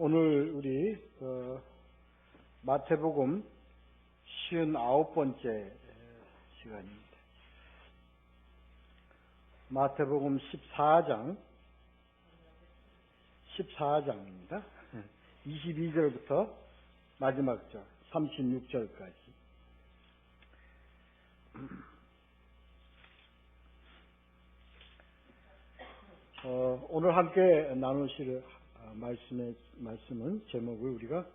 오늘 우리 마태복음 59번째 시간입니다. 마태복음 14장입니다. 22절부터 마지막 절 36절까지. 오늘 함께 나누실 말씀은 제목을 우리가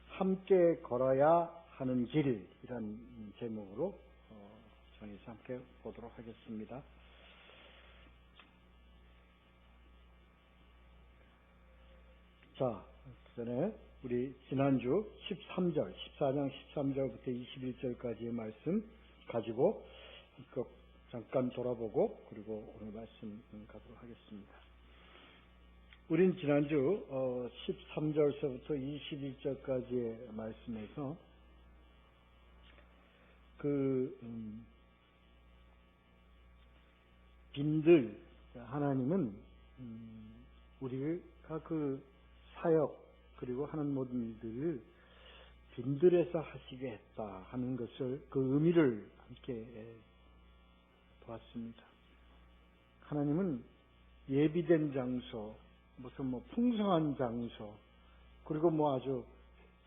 함께 걸어야 하는 길이라는 제목으로 정해서 함께 보도록 하겠습니다. 자, 그 전에 우리 지난주 14장 13절부터 21절까지의 말씀 가지고 잠깐 돌아보고 그리고 오늘 말씀 가도록 하겠습니다. 우린 지난주 13절서부터 21절까지의 말씀에서 빈들, 하나님은 우리가 그 사역 그리고 하는 모든 일들을 빈들에서 하시게 했다 하는 것을 그 의미를 함께 보았습니다. 하나님은 예비된 장소, 무슨 풍성한 장소, 그리고 아주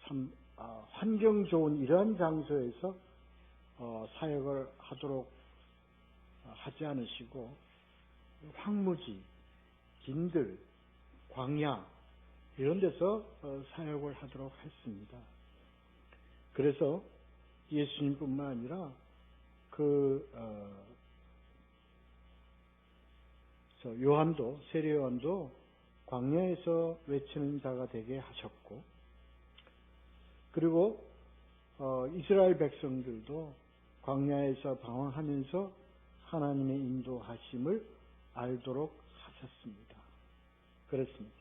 참 환경 좋은 이러한 장소에서 사역을 하도록 하지 않으시고 황무지, 빈들, 광야 이런 데서 사역을 하도록 했습니다. 그래서 예수님뿐만 아니라 세례 요한도 광야에서 외치는 자가 되게 하셨고, 그리고 이스라엘 백성들도 광야에서 방황하면서 하나님의 인도하심을 알도록 하셨습니다. 그렇습니다.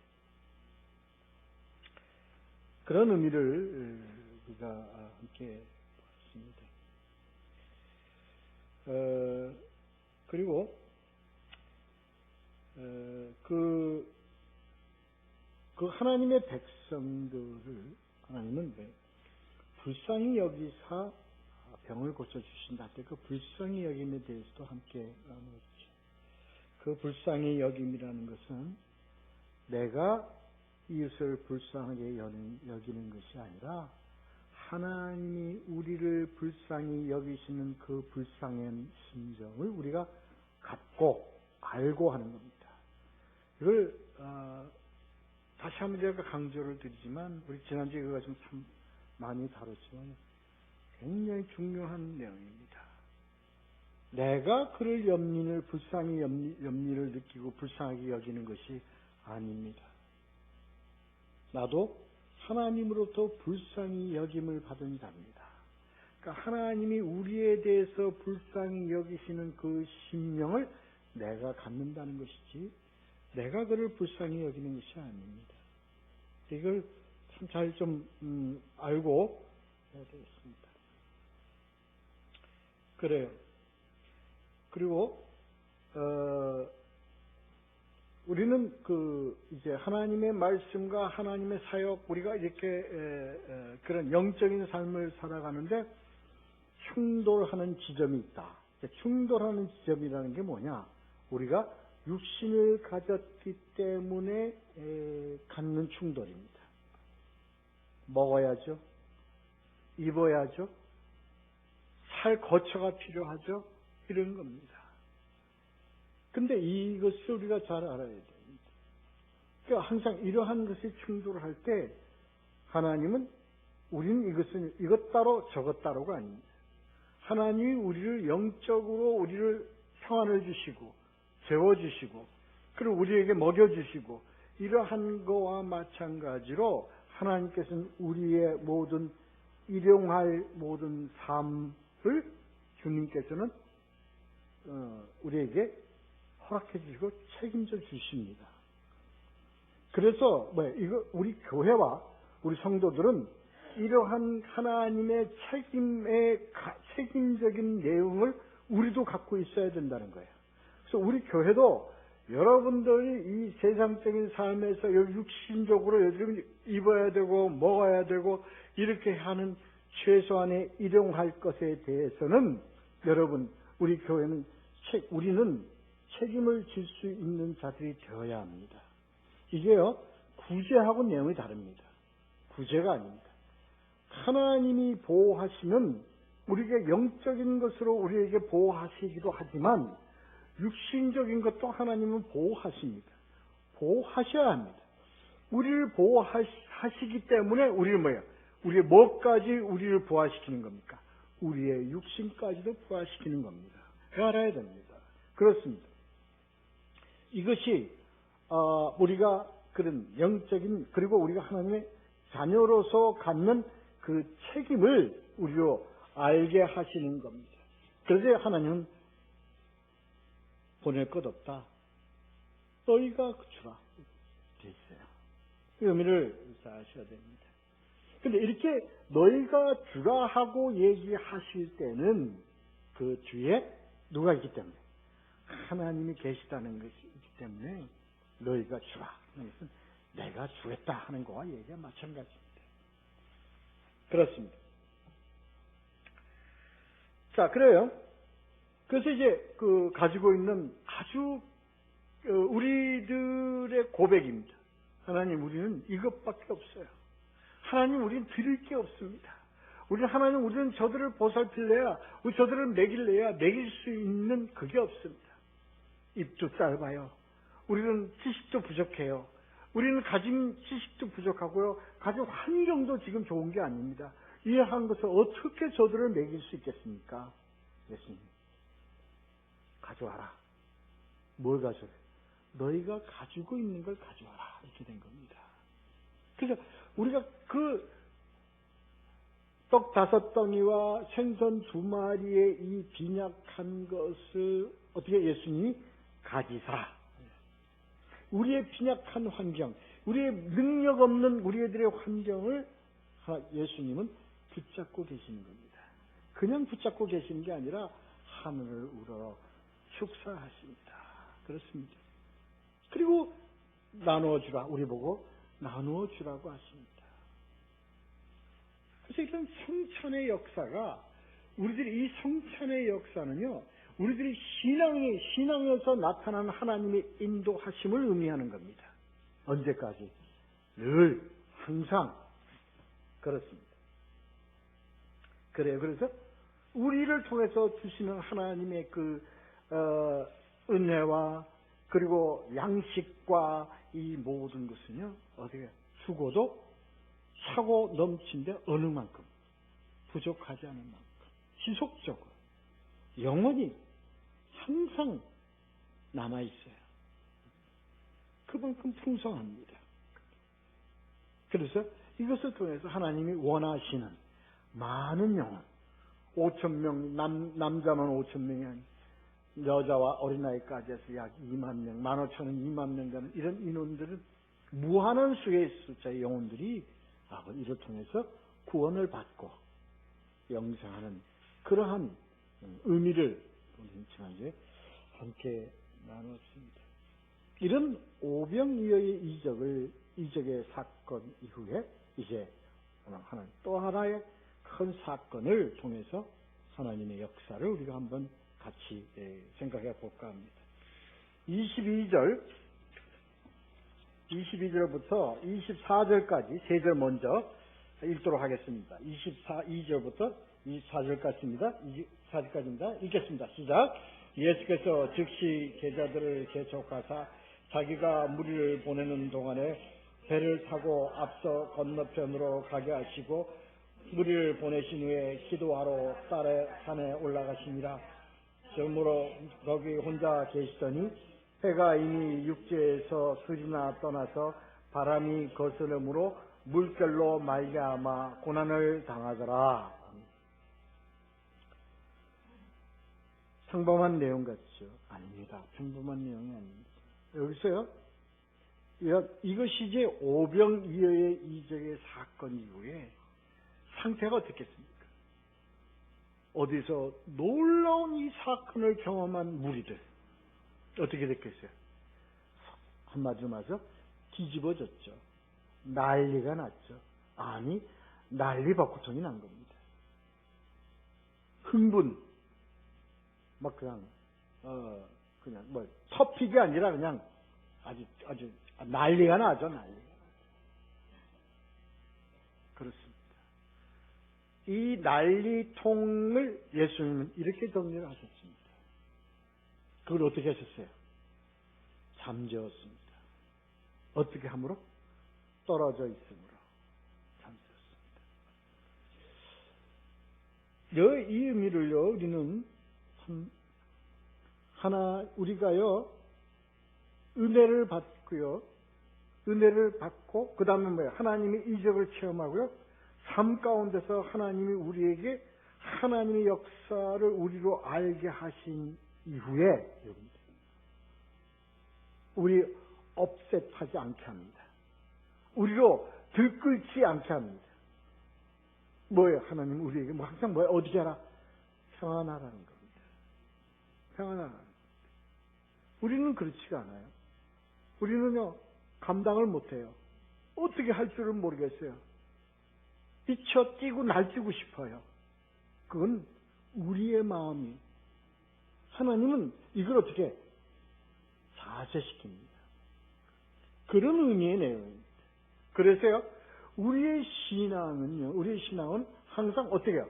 그런 의미를 우리가 함께 보았습니다. 그리고 그 하나님의 백성들을 하나님은 불쌍히 여기사 병을 고쳐주신다. 그 불쌍히 여김에 대해서도 함께 나누었죠. 그 불쌍히 여김이라는 것은 내가 이웃을 불쌍하게 여기는 것이 아니라 하나님이 우리를 불쌍히 여기시는 그 불쌍한 심정을 우리가 갖고 알고 하는 겁니다. 이걸 다시 한번 제가 강조를 드리지만 우리 지난주에 그거 좀 참 많이 다뤘지만 굉장히 중요한 내용입니다. 내가 그를 불쌍히 염려를 느끼고 불쌍하게 여기는 것이 아닙니다. 나도 하나님으로부터 불쌍히 여김을 받은 자입니다. 그러니까 하나님이 우리에 대해서 불쌍히 여기시는 그 심령을 내가 갖는다는 것이지 내가 그를 불쌍히 여기는 것이 아닙니다. 이걸 참 잘 좀 알고 해야 되겠습니다. 그래요. 그리고 우리는 이제 하나님의 말씀과 하나님의 사역, 우리가 이렇게 그런 영적인 삶을 살아가는데 충돌하는 지점이 있다. 충돌하는 지점이라는 게 뭐냐? 우리가 육신을 가졌기 때문에 갖는 충돌입니다. 먹어야죠. 입어야죠. 살 거처가 필요하죠. 이런 겁니다. 근데 이것을 우리가 잘 알아야 됩니다. 그러니까 항상 이러한 것이 충돌할 때 하나님은 우리는 이것 따로 저것 따로가 아닙니다. 하나님이 우리를 영적으로 우리를 평안을 주시고 재워주시고 그리고 우리에게 먹여주시고 이러한 거와 마찬가지로 하나님께서는 우리의 모든 일용할 모든 삶을 주님께서는 우리에게 허락해 주시고 책임져 주십니다. 그래서 우리 교회와 우리 성도들은 이러한 하나님의 책임적인 내용을 우리도 갖고 있어야 된다는 거예요. 그래서 우리 교회도 여러분들이 이 세상적인 삶에서 육신적으로 요즘 입어야 되고 먹어야 되고 이렇게 하는 최소한의 일용할 것에 대해서는 여러분, 우리 교회는 우리는 책임을 질 수 있는 자들이 되어야 합니다. 이게요, 구제하고 내용이 다릅니다. 구제가 아닙니다. 하나님이 보호하시면 우리에게 영적인 것으로 우리에게 보호하시기도 하지만 육신적인 것도 하나님은 보호하십니다. 보호하셔야 합니다. 우리를 보호하시기 때문에 우리는 뭐예요? 우리의 뭐까지 우리를 부활시키는 겁니까? 우리의 육신까지도 부활시키는 겁니다. 알아야 됩니다. 그렇습니다. 이것이 우리가 그런 영적인, 그리고 우리가 하나님의 자녀로서 갖는 그 책임을 우리로 알게 하시는 겁니다. 그래서 하나님은 보낼 것 없다. 너희가 주라. 이렇게 있어요. 그 의미를 아셔야 됩니다. 근데 이렇게 너희가 주라 하고 얘기하실 때는 그 뒤에 누가 있기 때문에? 하나님이 계시다는 것이기 때문에 너희가 주라. 그것은 내가 주겠다 하는 거와 얘기가 마찬가지입니다. 그렇습니다. 자, 그래요. 그래서 이제 가지고 있는 아주 우리들의 고백입니다. 하나님, 우리는 이것밖에 없어요. 하나님, 우리는 드릴 게 없습니다. 하나님, 우리는 저들을 보살필래야, 저들을 먹일래야 먹일 수 있는 그게 없습니다. 입도 짧아요. 우리는 지식도 부족해요. 우리는 가진 지식도 부족하고요. 가진 환경도 지금 좋은 게 아닙니다. 이해한 것을 어떻게 저들을 먹일 수 있겠습니까? 예수님, 가져와라. 뭘 가져와요? 너희가 가지고 있는 걸 가져와라. 이렇게 된 겁니다. 그래서 우리가 떡 5덩이와 생선 2마리의 이 빈약한 것을 어떻게 예수님이 가지사. 우리의 빈약한 환경, 우리의 능력 없는 우리들의 환경을 예수님은 붙잡고 계시는 겁니다. 그냥 붙잡고 계시는 게 아니라 하늘을 우러러 축사하십니다. 그렇습니다. 그리고 나누어주라. 우리 보고 나누어주라고 하십니다. 그래서 이런 성찬의 역사가, 우리들이 이 성찬의 역사는요, 우리들이 신앙에서 나타나는 하나님의 인도하심을 의미하는 겁니다. 언제까지? 늘, 항상. 그렇습니다. 그래요. 그래서 우리를 통해서 주시는 하나님의 은혜와 그리고 양식과 이 모든 것은요, 어떻게 주고도 차고 넘친데 어느 만큼, 부족하지 않은 만큼, 지속적으로, 영원히 항상 남아있어요. 그만큼 풍성합니다. 그래서 이것을 통해서 하나님이 원하시는 많은 영혼, 5,000명, 남자만 5,000명이 아니고 여자와 어린아이까지 해서 약 2만 명, 15,000은 2만 명 되는 이런 인원들은 무한한 수의 숫자의 영혼들이 이를 통해서 구원을 받고 영생하는 그러한 의미를 우리는 지난주에 함께 나눴습니다. 이런 오병이어의 이적의 사건 이후에 이제 하나님 또 하나의 큰 사건을 통해서 하나님의 역사를 우리가 한번 같이 생각해 볼까 합니다. 22절부터 24절까지 3절 먼저 읽도록 하겠습니다. 2절부터 24절까지입니다. 24절까지입니다. 읽겠습니다. 시작. 예수께서 즉시 제자들을 개촉하사 자기가 무리를 보내는 동안에 배를 타고 앞서 건너편으로 가게 하시고 무리를 보내신 후에 기도하러 산에 올라가시니라. 그러므로 거기 혼자 계시더니 해가 이미 육지에서 들이나 떠나서 바람이 거스름으로 물결로 말미암아 고난을 당하더라. 평범한 내용 같죠? 아닙니다. 평범한 내용이 아닙니다. 여기서요, 이것이 이제 오병이어의 이적의 사건 이후에 상태가 어떻겠습니까? 어디서 놀라운 이 사건을 경험한 무리들 어떻게 됐겠어요? 한마디로 말해서 뒤집어졌죠. 난리가 났죠. 아니, 난리박구통이 난 겁니다. 흥분, 막 그냥 터픽이 아니라 그냥 아주 난리가 나죠, 난리가. 그렇습니다. 이 난리통을 예수님은 이렇게 정리를 하셨습니다. 그걸 어떻게 하셨어요? 잠재웠습니다. 어떻게 함으로? 떨어져 있으므로 잠재웠습니다. 이 의미를요, 우리는 우리가요, 은혜를 받고, 그 다음에 뭐예요? 하나님의 이적을 체험하고요, 삶 가운데서 하나님이 우리에게 하나님의 역사를 우리로 알게 하신 이후에, 우리 업셋하지 않게 합니다. 우리로 들끓지 않게 합니다. 뭐예요? 하나님 우리에게 항상 뭐예요? 어떻게 하라? 평안하라는 겁니다. 평안하라는 겁니다. 우리는 그렇지가 않아요. 우리는요, 감당을 못해요. 어떻게 할 줄은 모르겠어요. 미쳐 뛰고 날뛰고 싶어요. 그건 우리의 마음이. 하나님은 이걸 어떻게 자제시킵니다. 그런 의미의 내용입니다. 그래서요, 우리의 신앙은 항상 어떻게 해요?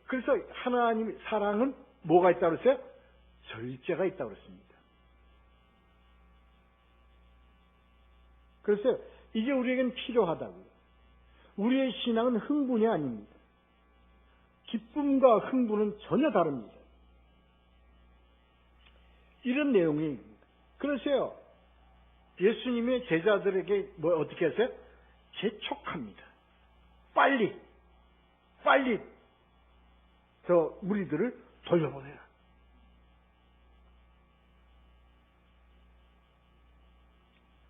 그래서 하나님의 사랑은 뭐가 있다고 그랬어요? 절제가 있다고 그랬습니다. 그래서 이게 우리에겐 필요하다고요. 우리의 신앙은 흥분이 아닙니다. 기쁨과 흥분은 전혀 다릅니다. 이런 내용이. 그래서요, 예수님의 제자들에게 어떻게 하세요? 재촉합니다. 빨리 저 무리들을 돌려보내라.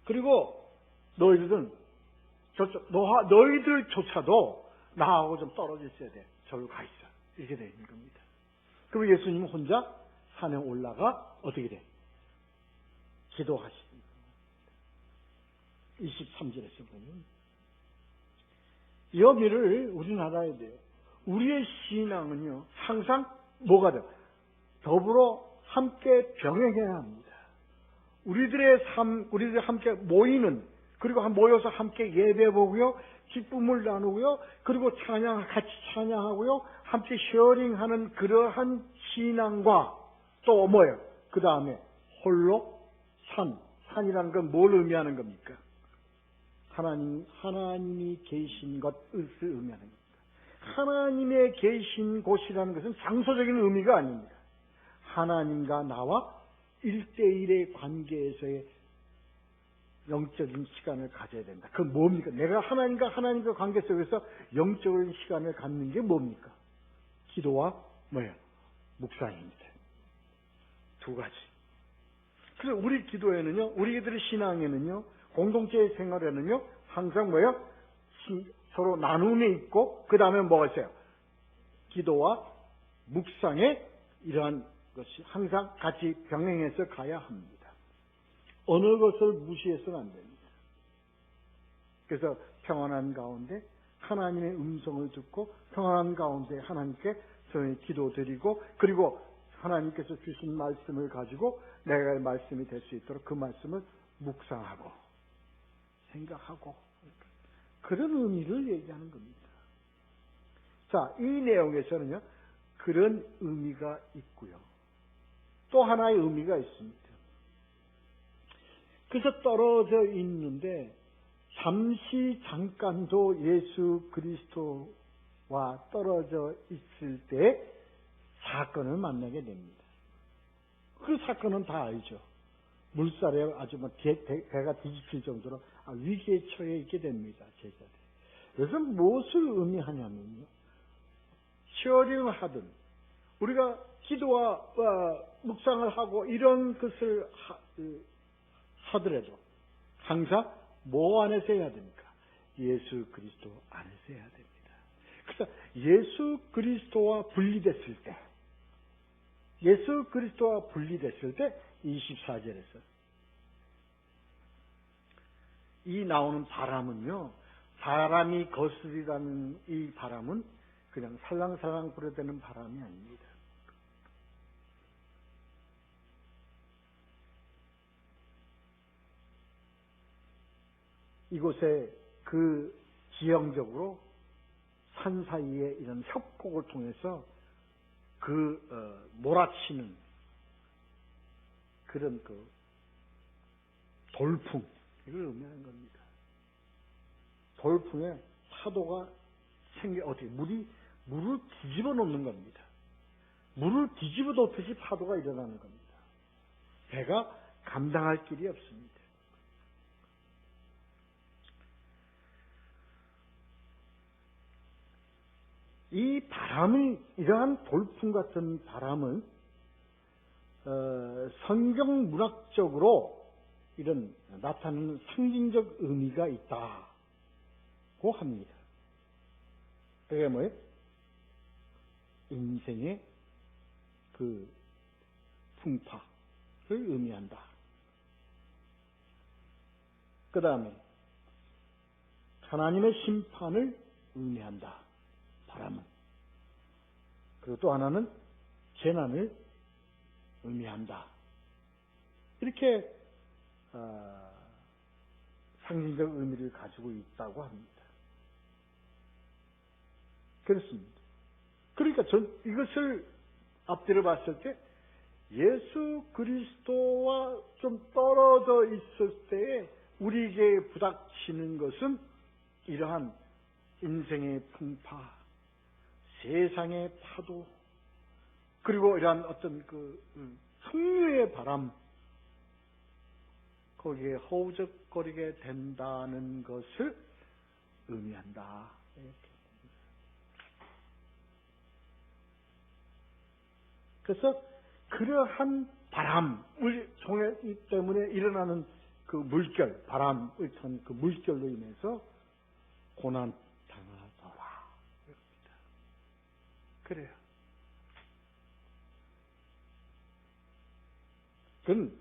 그리고 너희들조차도 나하고 좀 떨어져 있어야 돼. 저기로 가 있어. 이렇게 되는 겁니다. 그리고 예수님은 혼자 산에 올라가 어떻게 돼? 기도하시는 겁니다. 23절에서 보면 이 의미를 우리는 알아야 돼요. 우리의 신앙은요, 항상 뭐가 돼요? 더불어 함께 병행해야 합니다. 우리들의 삶, 우리들이 함께 모이는, 그리고 모여서 함께 예배 보고요, 기쁨을 나누고요, 그리고 같이 찬양하고요, 함께 쉐어링하는 그러한 신앙과 또 뭐예요? 그 다음에 홀로 산이라는 건 뭘 의미하는 겁니까? 하나님이 계신 것을 의미하는 겁니다. 하나님의 계신 곳이라는 것은 장소적인 의미가 아닙니다. 하나님과 나와 1대1의 관계에서의 영적인 시간을 가져야 된다. 그건 뭡니까? 내가 하나님과 관계 속에서 영적인 시간을 갖는 게 뭡니까? 기도와 묵상입니다. 두 가지. 그래서 우리 기도에는요, 우리들의 신앙에는요, 공동체의 생활에는요, 항상 서로 나눔이 있고, 그 다음에 뭐가 있어요? 기도와 묵상에 이러한 것이 항상 같이 병행해서 가야 합니다. 어느 것을 무시해서는 안 됩니다. 그래서 평안한 가운데 하나님의 음성을 듣고, 평안한 가운데 하나님께 저희 기도드리고, 그리고 하나님께서 주신 말씀을 가지고 내가 말씀이 될 수 있도록 그 말씀을 묵상하고 생각하고, 그런 의미를 얘기하는 겁니다. 자, 이 내용에서는요, 그런 의미가 있고요, 또 하나의 의미가 있습니다. 그래서 떨어져 있는데 잠깐도 예수 그리스도와 떨어져 있을 때 사건을 만나게 됩니다. 그 사건은 다 알죠. 물살에 아주 배가 뒤집힐 정도로 위기에 처해 있게 됩니다. 제자들. 그래서 무엇을 의미하냐면요, 쉐어링을 하든 우리가 기도와 묵상을 하고 이런 것을 하더라도 항상 뭐 안에서 해야 됩니까? 예수 그리스도 안에서 해야 됩니다. 그래서 예수 그리스도와 분리됐을 때 24절에서 이 나오는 바람은요, 사람이 거스리라는 이 바람은 그냥 살랑살랑 불어대는 바람이 아닙니다. 이곳에 그 지형적으로 산 사이에 이런 협곡을 통해서 몰아치는 그런 돌풍, 이걸 의미하는 겁니다. 돌풍에 파도가 물을 뒤집어 놓는 겁니다. 물을 뒤집어 놓듯이 파도가 일어나는 겁니다. 배가 감당할 길이 없습니다. 이 바람을, 이러한 돌풍 같은 바람을 성경 문학적으로 이런 나타나는 상징적 의미가 있다고 합니다. 그게 뭐예요? 인생의 그 풍파를 의미한다. 그 다음에 하나님의 심판을 의미한다. 바람은. 그리고 또 하나는 재난을 의미한다. 이렇게 상징적 의미를 가지고 있다고 합니다. 그렇습니다. 그러니까 이것을 앞뒤로 봤을 때 예수 그리스도와 좀 떨어져 있을 때에 우리에게 부닥치는 것은 이러한 인생의 풍파, 세상의 파도, 그리고 이러한 어떤 풍류의 바람, 거기에 허우적거리게 된다는 것을 의미한다. 그래서 그러한 바람을 때문에 일어나는 그 물결, 바람을 탄 그 물결로 인해서 고난 당하더라. 그래요. 그건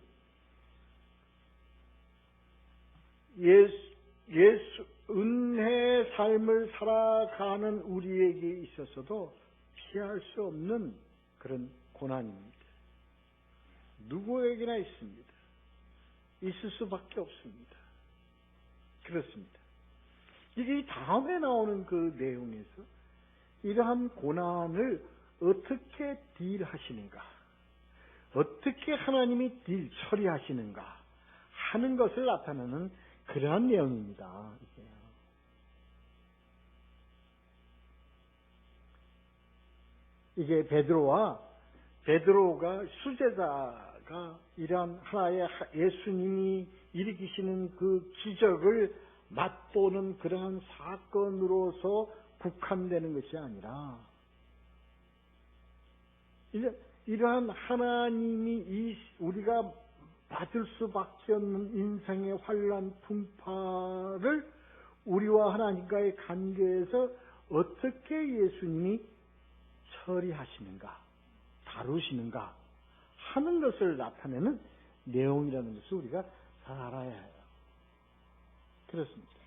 은혜의 삶을 살아가는 우리에게 있어서도 피할 수 없는 그런 고난입니다. 누구에게나 있습니다. 있을 수밖에 없습니다. 그렇습니다. 이게 다음에 나오는 그 내용에서 이러한 고난을 어떻게 딜하시는가, 어떻게 하나님이 처리하시는가 하는 것을 나타내는 그러한 내용입니다. 이게 베드로가 수제자가 이러한 하나의 예수님이 일으키시는 그 기적을 맛보는 그러한 사건으로서 국한되는 것이 아니라 이러한 하나님이 우리가 받을 수밖에 없는 인생의 환난 풍파를 우리와 하나님과의 관계에서 어떻게 예수님이 처리하시는가, 다루시는가 하는 것을 나타내는 내용이라는 것을 우리가 잘 알아야 해요. 그렇습니다.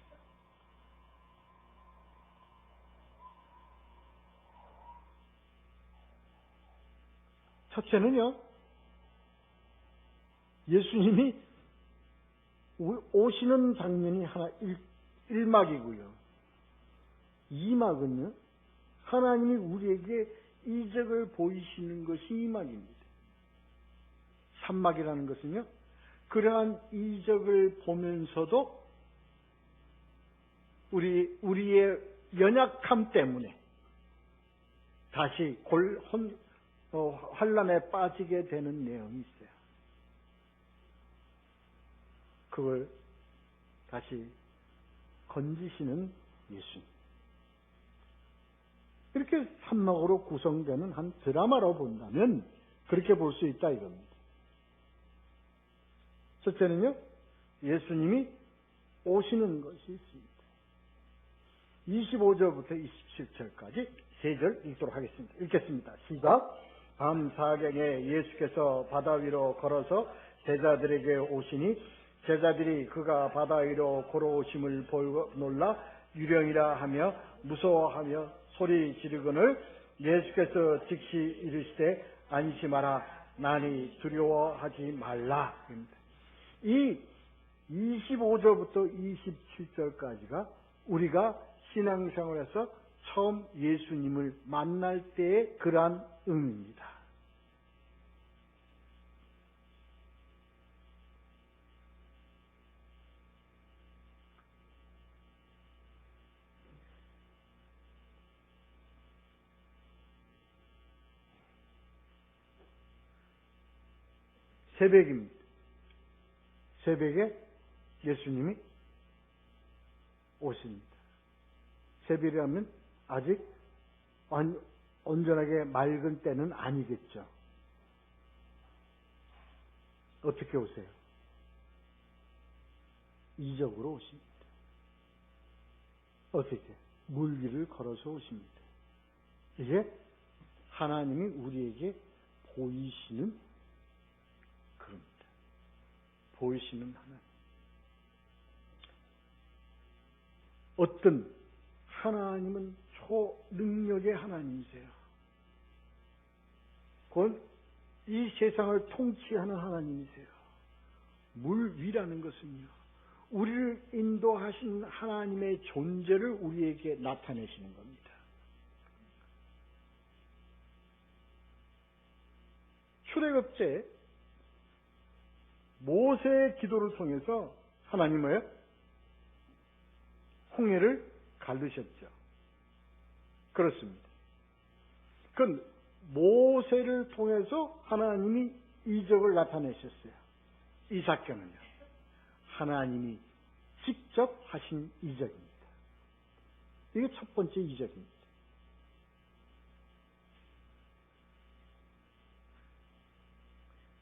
첫째는요, 예수님이 오시는 장면이 하나 1막이고요. 2막은요, 하나님이 우리에게 이적을 보이시는 것이 2막입니다. 3막이라는 것은요, 그러한 이적을 보면서도 우리의 연약함 때문에 다시 환난에 빠지게 되는 내용이 있어요. 그걸 다시 건지시는 예수님. 이렇게 3막으로 구성되는 한 드라마로 본다면 그렇게 볼 수 있다 이겁니다. 첫째는요, 예수님이 오시는 것이 있습니다. 25절부터 27절까지 3절 읽도록 하겠습니다. 읽겠습니다. 시작. 밤 사경에 예수께서 바다 위로 걸어서 제자들에게 오시니 제자들이 그가 바다 위로 걸어오심을 보고 놀라 유령이라 하며 무서워하며 소리 지르거늘 예수께서 즉시 이르시되 안심하라 나니 두려워하지 말라. 이 25절부터 27절까지가 우리가 신앙생활에서 처음 예수님을 만날 때의 그러한 의미입니다. 새벽입니다. 새벽에 예수님이 오십니다. 새벽이라면 아직 온전하게 맑은 때는 아니겠죠. 어떻게 오세요? 이적으로 오십니다. 어떻게? 물 위를 걸어서 오십니다. 이게 하나님이 우리에게 보이시는 그겁니다. 보이시는 하나님. 어떤 하나님은 초능력의 하나님이세요. 곧 이 세상을 통치하는 하나님이세요. 물 위라는 것은요, 우리를 인도하신 하나님의 존재를 우리에게 나타내시는 겁니다. 출애굽 때 모세의 기도를 통해서 하나님은 홍해를 가르셨죠. 그렇습니다. 그건 모세를 통해서 하나님이 이적을 나타내셨어요. 이 사건은요, 하나님이 직접 하신 이적입니다. 이게 첫 번째 이적입니다.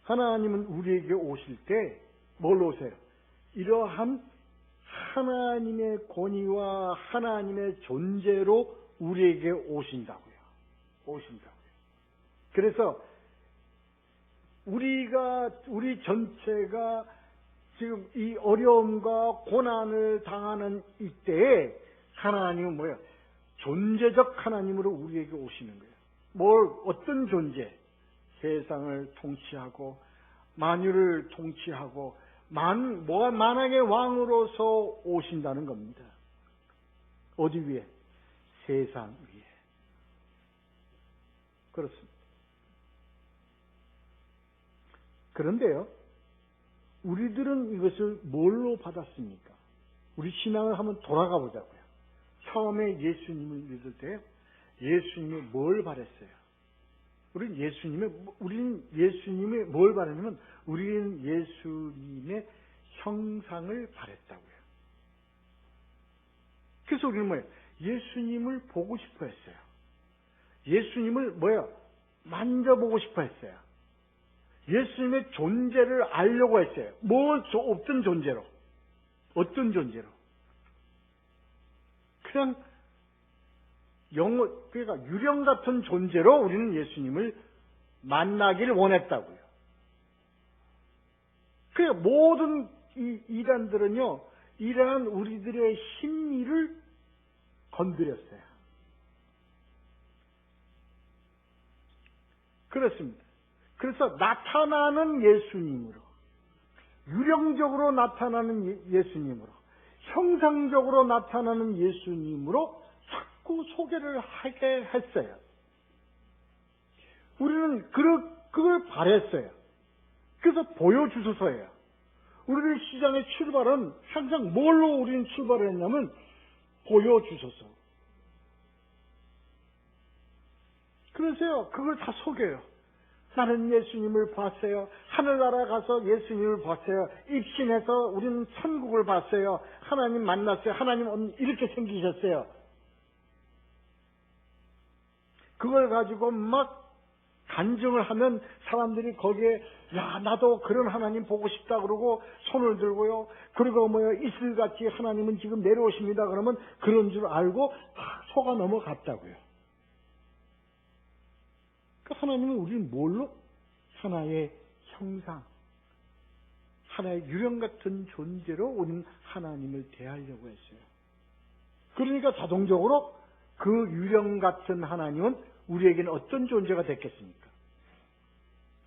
하나님은 우리에게 오실 때 뭘로 오세요? 이러한 하나님의 권위와 하나님의 존재로 우리에게 오신다고요. 오신다고요. 그래서 우리 전체가 지금 이 어려움과 고난을 당하는 이때에 하나님은 뭐예요? 존재적 하나님으로 우리에게 오시는 거예요. 어떤 존재? 세상을 통치하고 만유를 통치하고 만왕의 왕으로서 오신다는 겁니다. 어디 위에? 세상 위에. 그렇습니다. 그런데요, 우리들은 이것을 뭘로 받았습니까? 우리 신앙을 한번 돌아가 보자고요. 처음에 예수님을 믿을 때 예수님이 뭘 바랬어요? 우리는 예수님이 뭘 바랬냐면 우리는 예수님의 형상을 바랬다고요. 그래서 우리는 뭐예요? 예수님을 보고 싶어 했어요. 예수님을 만져보고 싶어 했어요. 예수님의 존재를 알려고 했어요. 어떤 존재로? 그냥 그러니까 유령 같은 존재로 우리는 예수님을 만나기를 원했다고요. 그러니까 모든 이단들은요, 이러한 우리들의 심리를 건드렸어요. 그렇습니다. 그래서 나타나는 예수님으로, 유령적으로 나타나는 예수님으로, 형상적으로 나타나는 예수님으로 자꾸 소개를 하게 했어요. 우리는 그걸 바랬어요. 그래서 보여주소서예요. 우리의 시장의 출발은 항상 뭘로 우리는 출발을 했냐면 보여주소서. 그러세요. 그걸 다 속여요. 나는 예수님을 봤어요. 하늘나라 가서 예수님을 봤어요. 입신해서 우리는 천국을 봤어요. 하나님 만났어요. 하나님 이렇게 생기셨어요. 그걸 가지고 막 간증을 하면 사람들이 거기에 나도 그런 하나님 보고 싶다 그러고 손을 들고요. 그리고 이슬같이 하나님은 지금 내려오십니다 그러면 그런 줄 알고 다 속아 넘어갔다고요. 하나님은 우리는 뭘로? 하나의 형상, 하나의 유령 같은 존재로 우리는 하나님을 대하려고 했어요. 그러니까 자동적으로 그 유령 같은 하나님은 우리에게는 어떤 존재가 됐겠습니까?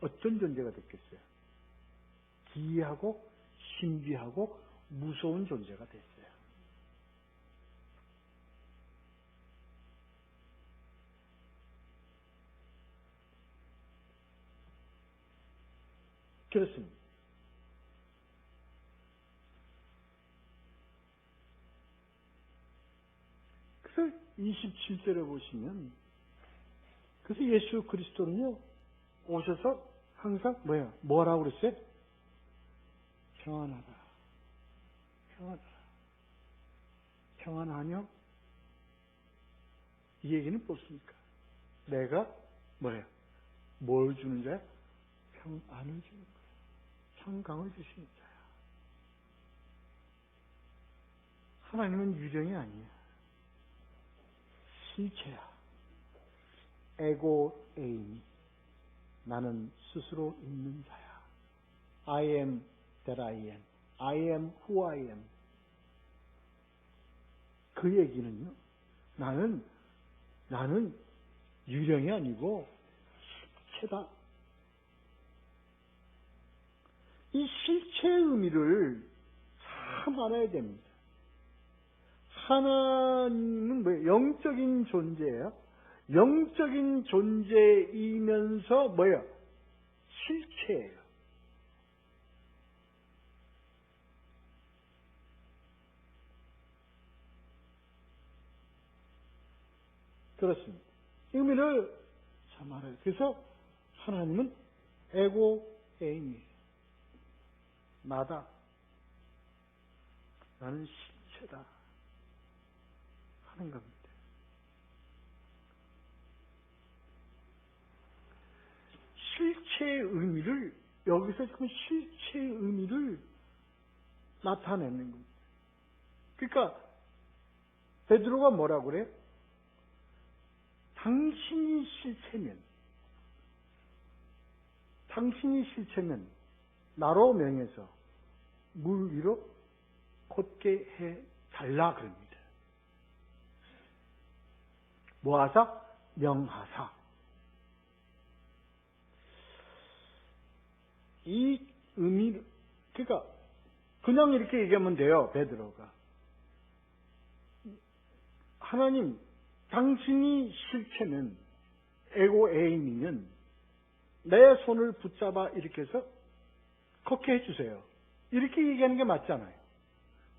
어떤 존재가 됐겠어요? 기이하고 신비하고 무서운 존재가 됐어요. 그렇습니다. 그래서 27절에 보시면, 그래서 예수 그리스도는요, 오셔서 항상 뭐라고 그랬어요? 평안하다. 평안하다. 평안하뇨? 이 얘기는 무엇입니까? 내가 뭘 주는 자야? 평안을 주는 거야. 평강을 주시는 자야. 하나님은 유령이 아니야. 실체야. 에고 에이미. 나는 스스로 있는 자야. I am that I am. I am who I am. 그 얘기는요. 나는 유령이 아니고 실체다. 이 실체의 의미를 참 알아야 됩니다. 하나님은 영적인 존재예요. 영적인 존재이면서 실체예요. 그렇습니다. 의미를 참 알아요. 그래서 하나님은 에고 에이미. 나다. 나는 실체다. 하는 겁니다. 실체의 의미를, 여기서 지금 실체의 의미를 나타내는 겁니다. 그러니까 베드로가 뭐라고 그래요? 당신이 실체면 나로 명해서 물 위로 걷게 해 달라 그럽니다. 뭐하사? 명하사. 이 의미, 그러니까 그냥 이렇게 얘기하면 돼요. 베드로가 하나님, 당신이 실체면, 에고 에이미면 내 손을 붙잡아 이렇게 해서 걷게 해주세요. 이렇게 얘기하는 게 맞잖아요.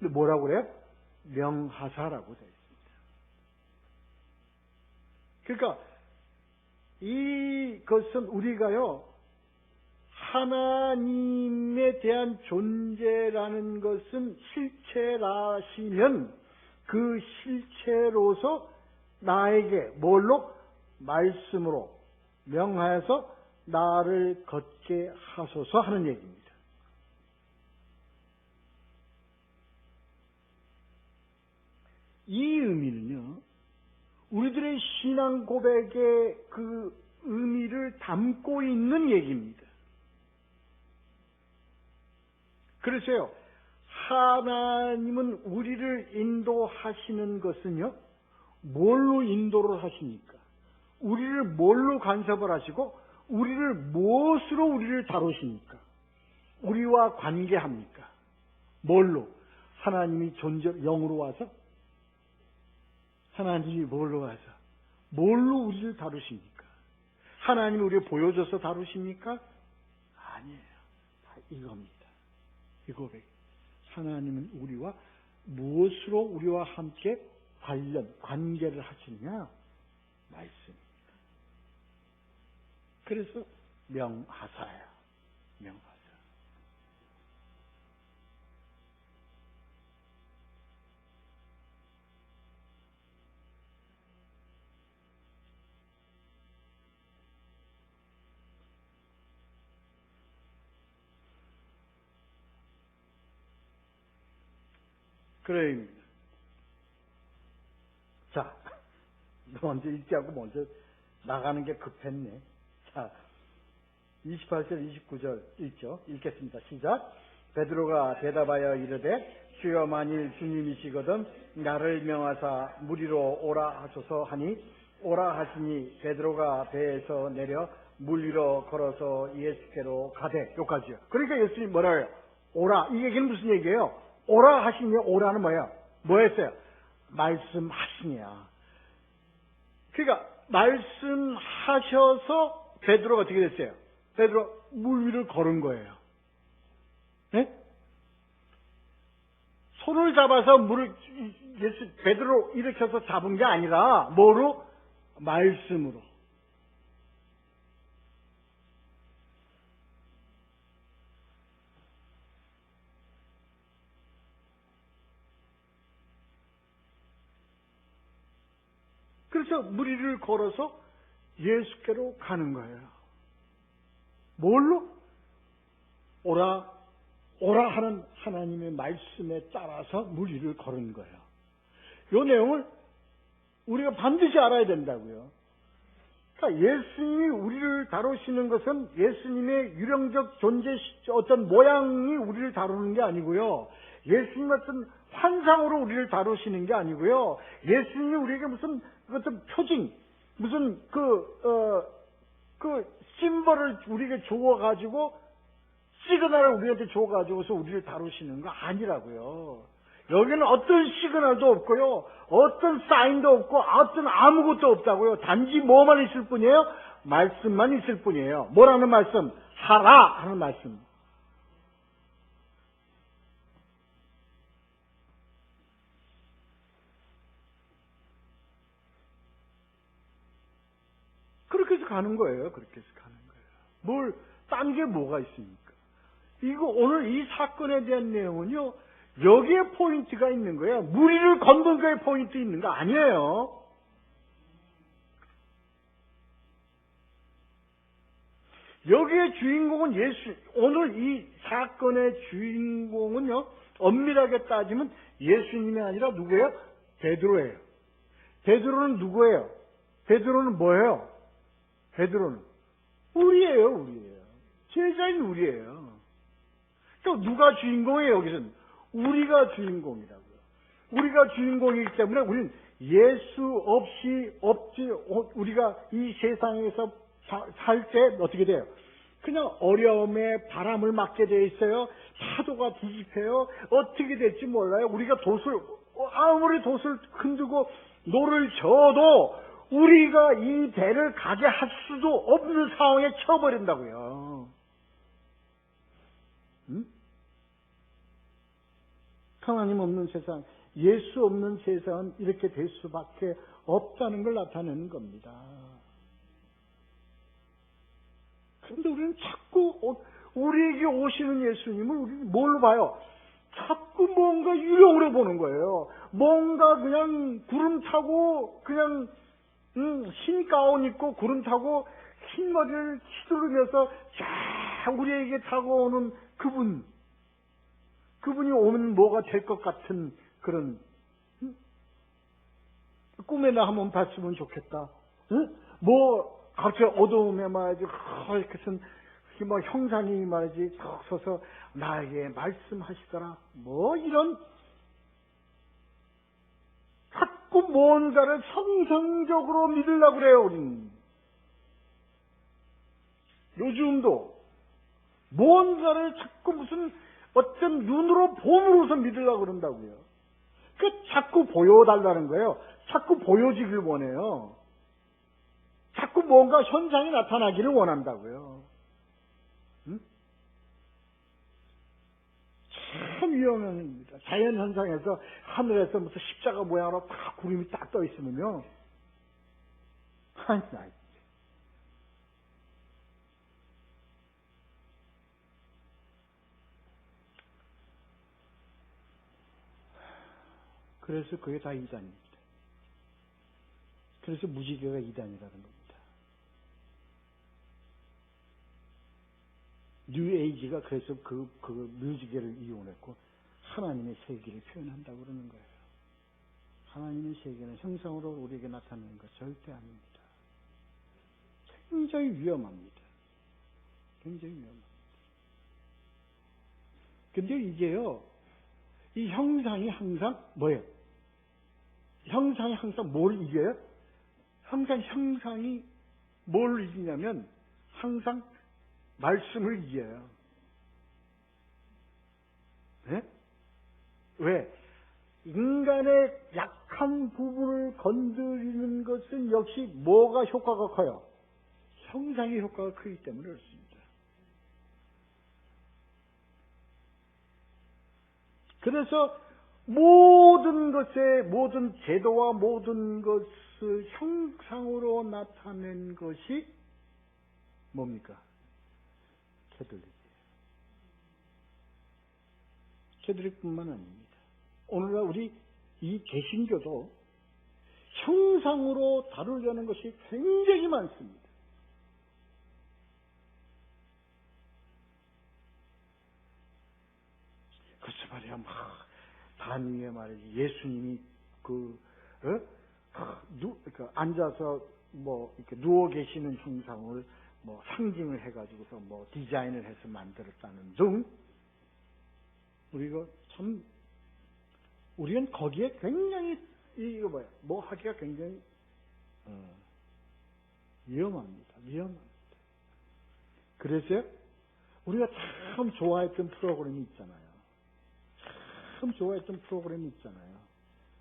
근데 뭐라고 그래요? 명하사라고 되어 있습니다. 그러니까 이것은 우리가요, 하나님에 대한 존재라는 것은 실체라시면 그 실체로서 나에게 뭘로? 말씀으로 명하여서 나를 걷게 하소서 하는 얘기입니다. 이 의미는요, 우리들의 신앙 고백의 그 의미를 담고 있는 얘기입니다. 그래서요, 하나님은 우리를 인도하시는 것은요, 뭘로 인도를 하십니까? 우리를 뭘로 간섭을 하시고, 우리를 무엇으로 우리를 다루십니까? 우리와 관계합니까? 뭘로? 하나님이 영으로 와서? 하나님이 뭘로 와서? 뭘로 우리를 다루십니까? 하나님이 우리를 보여줘서 다루십니까? 아니에요. 다 이겁니다. 이 고백. 하나님은 우리와 무엇으로 우리와 함께 관계를 하시느냐? 말씀입니다. 그래서 명하사예요. 명하사. 그래. 자, 먼저 읽지 않고 먼저 나가는 게 급했네. 자, 28절, 29절 읽죠. 읽겠습니다. 시작. 베드로가 대답하여 이르되 주여 만일 주님이시거든 나를 명하사 무리로 오라 하소서 하니 오라 하시니 베드로가 배에서 내려 물 위로 걸어서 예수께로 가되. 여기까지요. 그러니까 예수님이 뭐라 해요? 오라. 이 얘기는 무슨 얘기예요? 오라 하시니 오라는 뭐예요? 뭐였어요? 말씀하시니야. 그러니까 말씀하셔서 베드로가 어떻게 됐어요? 베드로 물 위를 걸은 거예요. 네? 손을 잡아서 물을 베드로 일으켜서 잡은 게 아니라 뭐로? 말씀으로. 그래서 물 위를 걸어서 예수께로 가는 거예요. 뭘로? 오라 하는 하나님의 말씀에 따라서 물 위를 걸은 거예요. 이 내용을 우리가 반드시 알아야 된다고요. 그러니까 예수님이 우리를 다루시는 것은 예수님의 유령적 존재 어떤 모양이 우리를 다루는 게 아니고요. 예수님 같은 환상으로 우리를 다루시는 게 아니고요. 예수님이 우리에게 무슨 어떤 표징, 무슨 그 심벌을 우리에게 주어가지고 시그널을 우리한테 줘가지고서 우리를 다루시는 거 아니라고요. 여기는 어떤 시그널도 없고요. 어떤 사인도 없고 어떤 아무것도 없다고요. 단지 뭐만 있을 뿐이에요? 말씀만 있을 뿐이에요. 뭐라는 말씀? 하라 하는 말씀. 그렇게 해서 가는 거예요. 그렇게 해서 가는 거예요. 딴 게 뭐가 있습니까? 이거 오늘 이 사건에 대한 내용은요, 여기에 포인트가 있는 거예요. 무리를 건넌 거에 포인트 있는 거 아니에요. 여기에 주인공은 오늘 이 사건의 주인공은요, 엄밀하게 따지면 예수님이 아니라 누구예요? 베드로예요. 베드로는 누구예요? 베드로는 뭐예요? 베드로는 우리예요. 제자인 우리예요. 또 누가 주인공이에요? 여기서는 우리가 주인공이라고요. 우리가 주인공이기 때문에 우리는 예수 없지 우리가 이 세상에서 살 때 어떻게 돼요? 그냥 어려움에 바람을 맞게 돼 있어요. 파도가 뒤집혀요. 어떻게 될지 몰라요. 우리가 아무리 돛을 흔들고 노를 저어도 우리가 이 배를 가게 할 수도 없는 상황에 처해버린다고요. 응? 하나님 없는 세상, 예수 없는 세상은 이렇게 될 수밖에 없다는 걸 나타내는 겁니다. 그런데 우리는 자꾸 우리에게 오시는 예수님을 우리는 뭘로 봐요? 자꾸 뭔가 유령으로 보는 거예요. 뭔가 그냥 구름 타고 그냥 흰 가운 입고 구름 타고 흰 머리를 휘두르면서 쫙 우리에게 다가오는 그분이 오면 뭐가 될 것 같은 그런 꿈에나 한번 봤으면 좋겠다. 뭐 갑자기 어두움에 말이지 이렇게 뭐 형상이 말이지 턱 서서 나에게 말씀하시더라. 뭐 이런 자꾸 뭔가를 성성적으로 믿으려고 그래요. 우리는 요즘도 뭔가를 자꾸 무슨 어떤 눈으로 봄으로서 믿으려고 그런다고요. 자꾸 보여달라는 거예요. 자꾸 보여지길 원해요. 자꾸 뭔가 현상이 나타나기를 원한다고요. 응? 참 위험한 일입니다. 자연 현상에서 하늘에서 무슨 십자가 모양으로 딱 구름이 딱 떠 있으면요. 그래서 그게 다 이단입니다. 그래서 무지개가 이단이라는 겁니다. 뉴에이지가 그래서 그 무지개를 이용했고 하나님의 세계를 표현한다고 그러는 거예요. 하나님의 세계는 형상으로 우리에게 나타나는 것 절대 아닙니다. 굉장히 위험합니다. 굉장히 위험합니다. 근데 이게요, 이 형상이 항상 뭐예요? 형상이 항상 뭘 이겨요? 항상 형상이 뭘 이기냐면 항상 말씀을 이겨요. 네? 왜? 인간의 약한 부분을 건드리는 것은 역시 뭐가 효과가 커요? 형상의 효과가 크기 때문에 그렇습니다. 그래서 모든 제도와 모든 것을 형상으로 나타낸 것이 뭡니까? 캐톨릭이에요. 캐톨릭뿐만 아닙니다. 오늘날 우리 이 개신교도 형상으로 다루려는 것이 굉장히 많습니다. 글쎄 말이야, 단위에 말이지, 예수님이 앉아서 이렇게 누워 계시는 형상을 상징을 해가지고서 디자인을 해서 만들었다는 등, 우리는 거기에 굉장히, 하기가 굉장히, 위험합니다. 그래서 우리가 참 좋아했던 프로그램이 있잖아요.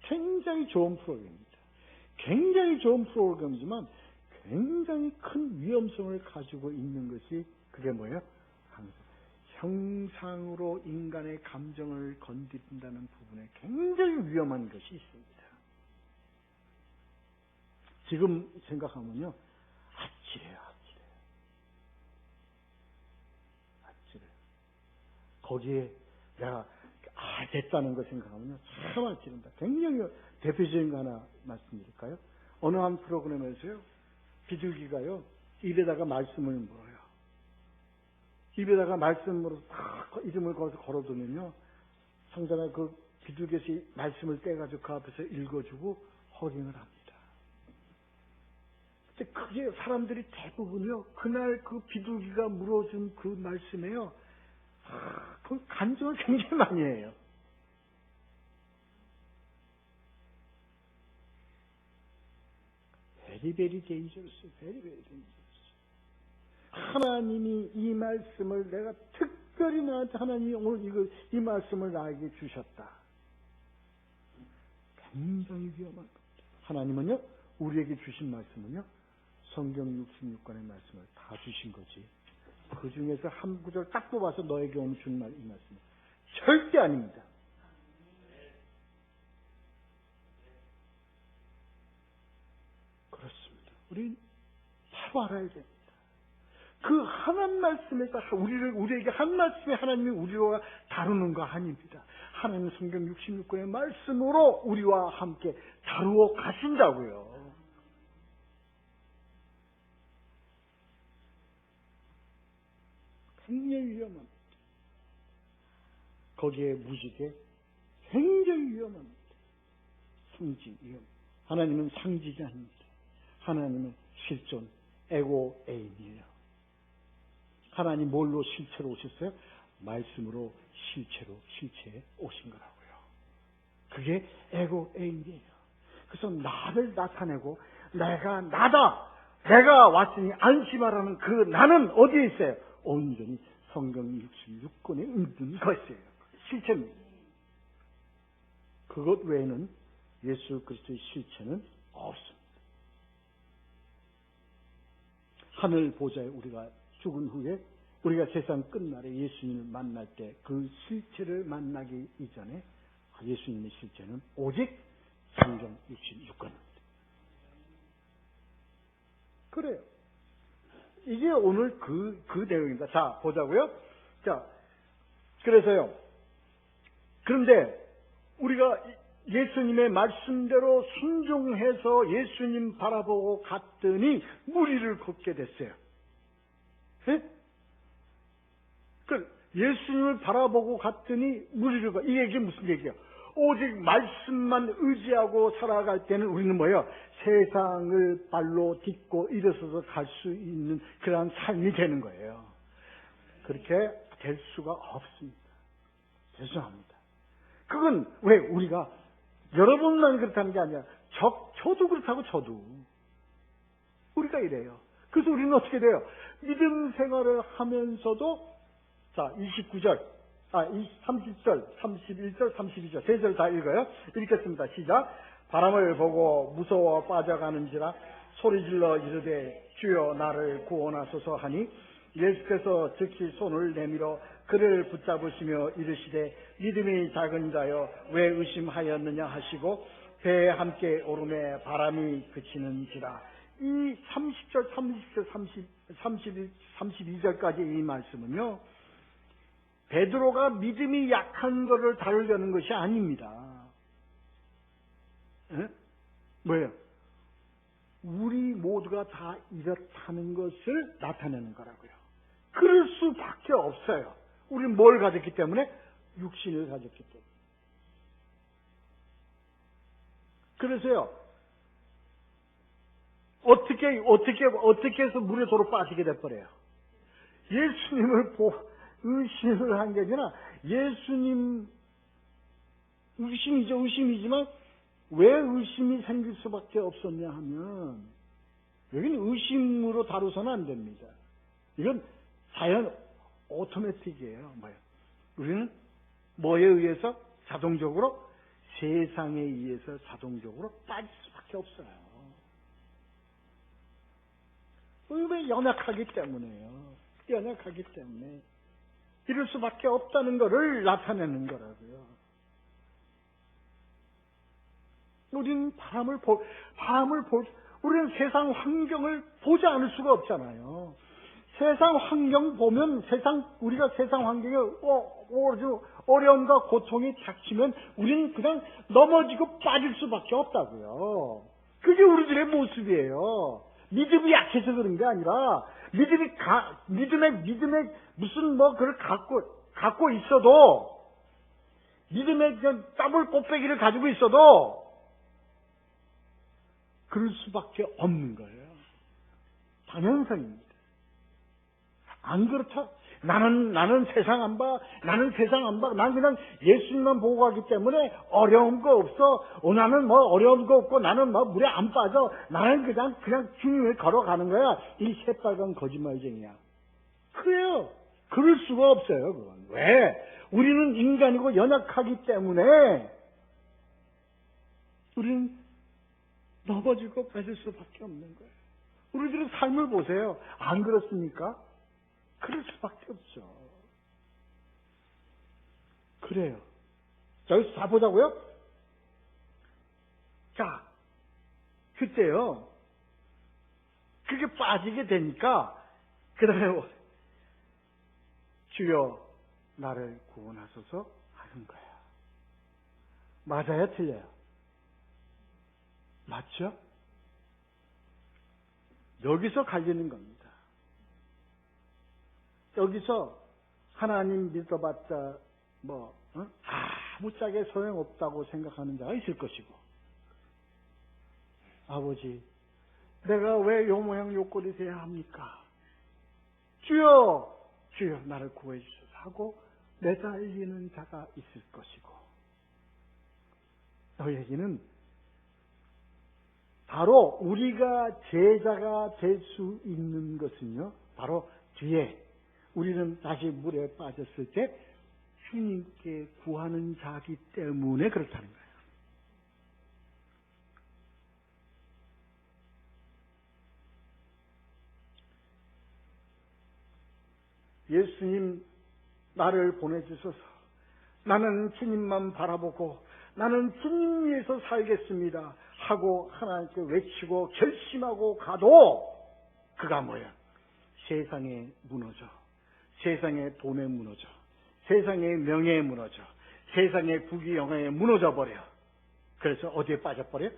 굉장히 좋은 프로그램입니다. 굉장히 좋은 프로그램이지만 굉장히 큰 위험성을 가지고 있는 것이 그게 뭐예요? 형상으로 인간의 감정을 건드린다는 부분에 굉장히 위험한 것이 있습니다. 지금 생각하면요, 아찔해요. 거기에 내가 됐다는 거 생각하면요, 참 아찔합니다. 굉장히 대표적인 거 하나 말씀드릴까요? 어느 한 프로그램에서요, 비둘기가요, 입에다가 말씀을 물어요. 입에다가 말씀으로 딱 이름을 걸어두면요, 상대가 그 비둘기에서 말씀을 떼가지고 그 앞에서 읽어주고 허링을 합니다. 근데 그게 사람들이 대부분요, 그날 그 비둘기가 물어준 그 말씀에요, 그 간증을 굉장히 많이 해요. 베리베리 데인저러스. 하나님이 이 말씀을 내가 특별히 나한테 하나님이 오늘 이 말씀을 나에게 주셨다. 굉장히 위험한 겁니다. 하나님은요, 우리에게 주신 말씀은요, 성경 66권의 말씀을 다 주신 거지. 그 중에서 한 구절 딱 뽑아서 너에게 오늘 준 말, 이 말씀 절대 아닙니다. 그렇습니다. 우리 바로 알아야 됩니다. 그 한 말씀에서 우리에게 한 말씀에 하나님이 우리와 다루는 거 아닙니다. 하나님 성경 66권의 말씀으로 우리와 함께 다루어 가신다고요. 굉장히 위험합니다. 거기에 무지개 굉장히 위험합니다. 상징 위험. 하나님은 상징이 아닙니다. 하나님은 실존 에고에임이에요. 하나님 뭘로 실체로 오셨어요? 말씀으로 실체에 오신 거라고요. 그게 에고에임이에요. 그래서 나를 나타내고 내가 나다. 내가 왔으니 안심하라는 그 나는 어디에 있어요? 온전히 성경 66권에 있는 것이에요. 실체입니다. 그것 외에는 예수 그리스도의 실체는 없습니다. 하늘 보좌에 우리가 죽은 후에 우리가 세상 끝날에 예수님을 만날 때 그 실체를 만나기 이전에 예수님의 실체는 오직 성경 66권입니다. 그래요. 이게 오늘 그 내용입니다. 자, 보자고요. 자, 그래서요. 그런데 우리가 예수님의 말씀대로 순종해서 예수님 바라보고 갔더니 무리를 걷게 됐어요. 네? 예수님을 바라보고 갔더니 무리를 걷. 이 얘기 무슨 얘기예요? 오직 말씀만 의지하고 살아갈 때는 우리는 뭐예요? 세상을 발로 딛고 일어서서 갈 수 있는 그러한 삶이 되는 거예요. 그렇게 될 수가 없습니다. 죄송합니다. 그건 왜 우리가 여러분만 그렇다는 게 아니라 저도 그렇다고 저도 우리가 이래요. 그래서 우리는 어떻게 돼요? 믿음 생활을 하면서도 자 29절 30절 31절 32절 세 절 다 읽어요. 읽겠습니다. 시작. 바람을 보고 무서워 빠져가는지라 소리질러 이르되 주여 나를 구원하소서 하니 예수께서 즉시 손을 내밀어 그를 붙잡으시며 이르시되 믿음이 작은 자여 왜 의심하였느냐 하시고 배에 함께 오름에 바람이 그치는지라. 이 30절 30절 32절까지 이 말씀은요 베드로가 믿음이 약한 것을 다루려는 것이 아닙니다. 에? 뭐예요? 우리 모두가 다 이렇다는 것을 나타내는 거라고요. 그럴 수밖에 없어요. 우리는 뭘 가졌기 때문에? 육신을 가졌기 때문에. 그래서요, 어떻게 해서 물에 도로 빠지게 돼버려요? 예수님을 의심을 한 게 아니라 예수님 의심이지만 왜 의심이 생길 수밖에 없었냐 하면 여기는 의심으로 다루서는 안 됩니다. 이건 자연 오토매틱이에요. 우리는 뭐에 의해서 자동적으로 세상에 의해서 자동적으로 빠질 수밖에 없어요. 왜 연약하기 때문에요. 연약하기 때문에 이럴 수밖에 없다는 것을 나타내는 거라고요. 우리는 우리는 세상 환경을 보지 않을 수가 없잖아요. 세상 환경 보면 우리가 세상 환경에 어려움과 고통이 닥치면 우리는 그냥 넘어지고 빠질 수밖에 없다고요. 그게 우리들의 모습이에요. 믿음이 약해서 그런 게 아니라 믿음에 무슨 그걸 갖고 있어도 믿음의 더블 꽃배기를 가지고 있어도 그럴 수밖에 없는 거예요. 당연성입니다. 안 그렇다? 나는 세상 안 봐. 난 그냥 예수님만 보고 가기 때문에 어려운 거 없어. 나는 어려운 거 없고 나는 물에 안 빠져. 나는 그냥 주님을 걸어가는 거야. 이 새빨간 거짓말쟁이야. 그래요. 그럴 수가 없어요, 그건. 왜? 우리는 인간이고 연약하기 때문에 우리는 넘어지고 빠질 수밖에 없는 거예요. 우리들의 삶을 보세요. 안 그렇습니까? 그럴 수밖에 없죠. 그래요. 자, 여기서 다 보자고요? 자, 그때요. 그게 빠지게 되니까, 그 다음에, 주여, 나를 구원하소서 하는 거야. 맞아요? 틀려요? 맞죠? 여기서 갈리는 겁니다. 여기서 하나님 믿어봤자 아무짝에 소용없다고 생각하는 자가 있을 것이고, 아버지 내가 왜 요 모양 요 꼴이 돼야 합니까? 주여 나를 구해 주소서 하고 매달리는 자가 있을 것이고, 너에게는 바로 우리가 제자가 될 수 있는 것은요, 바로 뒤에 우리는 다시 물에 빠졌을 때 주님께 구하는 자이기 때문에 그렇다는 거예요. 예수님 나를 보내주소서. 나는 주님만 바라보고 나는 주님 위해서 살겠습니다 하고 하나님께 외치고 결심하고 가도 그가 뭐야? 세상에 무너져. 세상의 돈에 무너져. 세상의 명예에 무너져. 세상의 부귀영화에 무너져 버려. 그래서 어디에 빠져버려?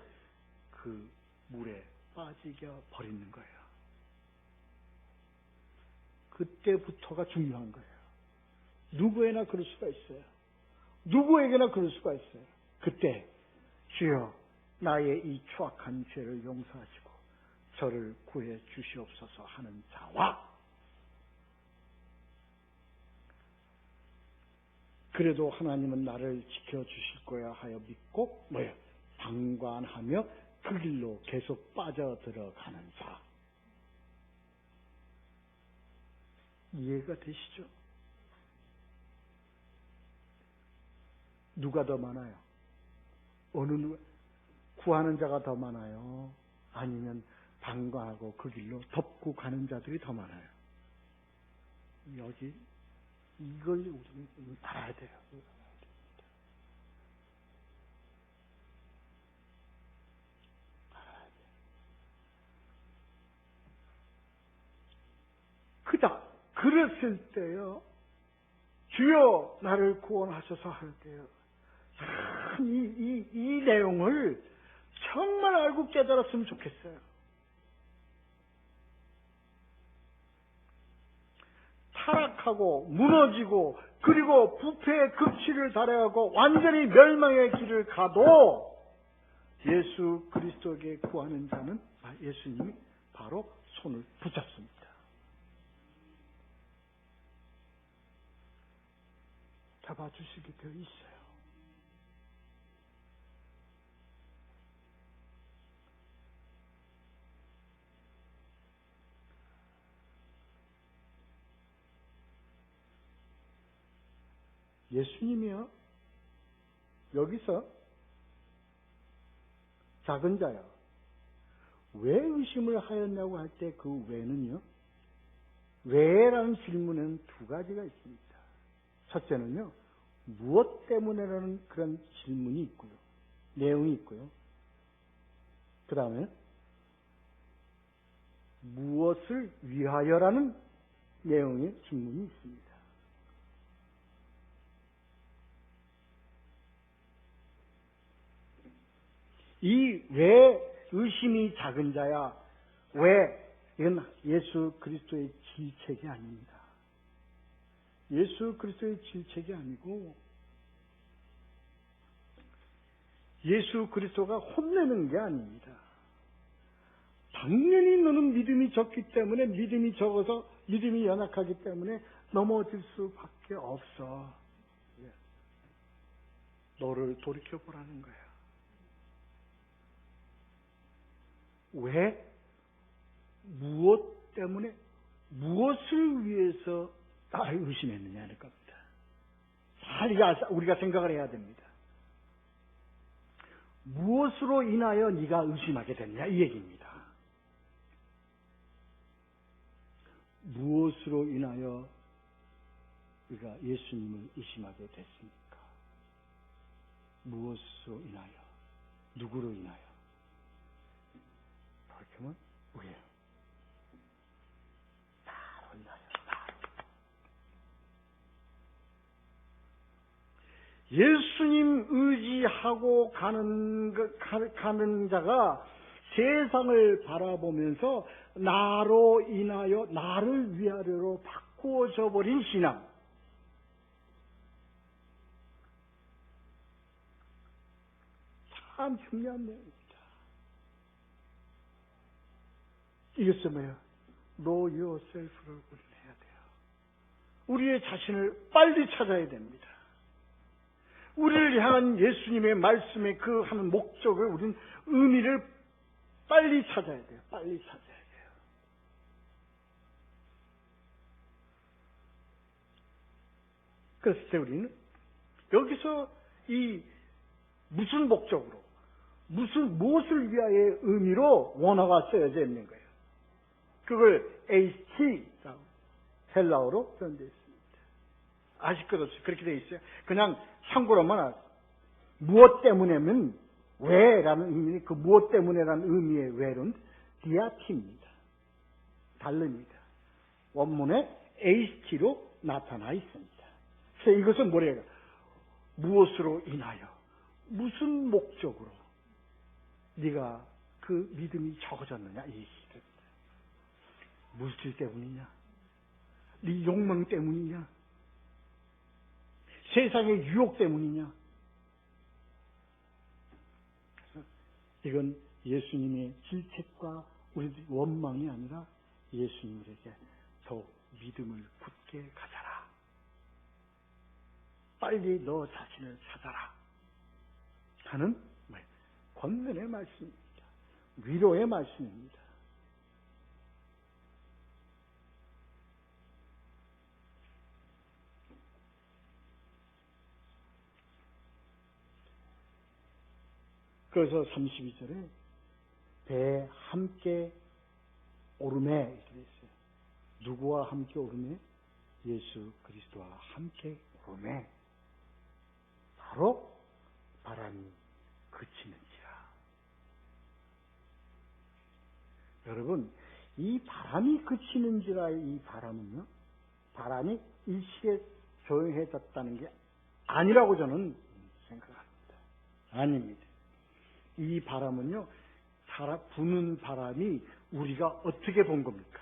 그 물에 빠지게 버리는 거예요. 그때부터가 중요한 거예요. 누구에나 그럴 수가 있어요. 누구에게나 그럴 수가 있어요. 그때 주여 나의 이 추악한 죄를 용서하시고 저를 구해 주시옵소서 하는 자와 그래도 하나님은 나를 지켜주실 거야 하여 믿고 방관하며 그 길로 계속 빠져들어가는 자. 이해가 되시죠? 누가 더 많아요? 구하는 자가 더 많아요? 아니면 방관하고 그 길로 덮고 가는 자들이 더 많아요? 여기 이걸 우리는 알아야 돼요. 그랬을 때요, 주여 나를 구원하셔서 할 때요, 이 내용을 정말 알고 깨달았으면 좋겠어요. 타락하고 무너지고 그리고 부패의 극치를 달해하고 완전히 멸망의 길을 가도 예수 그리스도에게 구하는 자는 예수님이 바로 손을 붙잡습니다. 잡아주시게 되어 있어요. 예수님이요, 여기서 작은 자야, 왜 의심을 하였냐고 할 때 그 왜는요, 왜라는 질문에는 두 가지가 있습니다. 첫째는요, 무엇 때문에라는 그런 질문이 있고요, 내용이 있고요. 그 다음에 무엇을 위하여라는 내용의 질문이 있습니다. 이 왜 의심이 작은 자야, 왜, 이건 예수 그리스도의 질책이 아닙니다. 예수 그리스도의 질책이 아니고 예수 그리스도가 혼내는 게 아닙니다. 당연히 너는 믿음이 적기 때문에, 믿음이 적어서 믿음이 연약하기 때문에 넘어질 수밖에 없어. 너를 돌이켜보라는 거야. 왜? 무엇 때문에, 무엇을 위해서 나를 의심했느냐는 겁니다. 잘 우리가 생각을 해야 됩니다. 무엇으로 인하여 네가 의심하게 됐냐, 이 얘기입니다. 무엇으로 인하여 우리가 예수님을 의심하게 됐습니까? 무엇으로 인하여? 누구로 인하여? 그러면 우리예요. 나로 인하여. 예수님 의지하고 가는 자가 세상을 바라보면서 나로 인하여, 나를 위하여로 바꾸어져 버린 신앙. 참 중요한 내용입니다. 이것은 뭐예요? Know yourself를 우리는 해야 돼요. 우리의 자신을 빨리 찾아야 됩니다. 우리를 향한 예수님의 말씀의 그 하는 목적을, 우리는 의미를 빨리 찾아야 돼요. 빨리 찾아야 돼요. 그랬을 때 우리는 여기서 이 무슨 목적으로, 무엇을 위하여의 의미로 원어가 쓰여져 있는 거예요. 그걸 HT라고 헬라어로 표현되어 있습니다. 아실 것 없이 그렇게 되어 있어요. 그냥 참고로만 알아요. 무엇 때문에는 왜라는 의미는, 그 무엇 때문에라는 의미의 왜는 디아티입니다. 다릅니다. 원문에 HT로 나타나 있습니다. 그래서 이것은 뭐래요? 무엇으로 인하여, 무슨 목적으로 네가 그 믿음이 적어졌느냐, 이 얘기입니다. 물질 때문이냐? 네 욕망 때문이냐? 세상의 유혹 때문이냐? 그래서 이건 예수님의 질책과 우리 원망이 아니라 예수님에게 더욱 믿음을 굳게 가져라. 빨리 너 자신을 찾아라 하는 권면의 말씀입니다. 위로의 말씀입니다. 그래서 32절에 배에 함께 오르매 이렇게 되어 있어요. 누구와 함께 오르매? 예수 그리스도와 함께 오르매. 바로 바람이 그치는지라. 여러분, 이 바람이 그치는지라의 이 바람은요, 바람이 일시에 조용해졌다는 게 아니라고 저는 생각합니다. 아닙니다. 이 바람은요, 부는 바람이 우리가 어떻게 본 겁니까?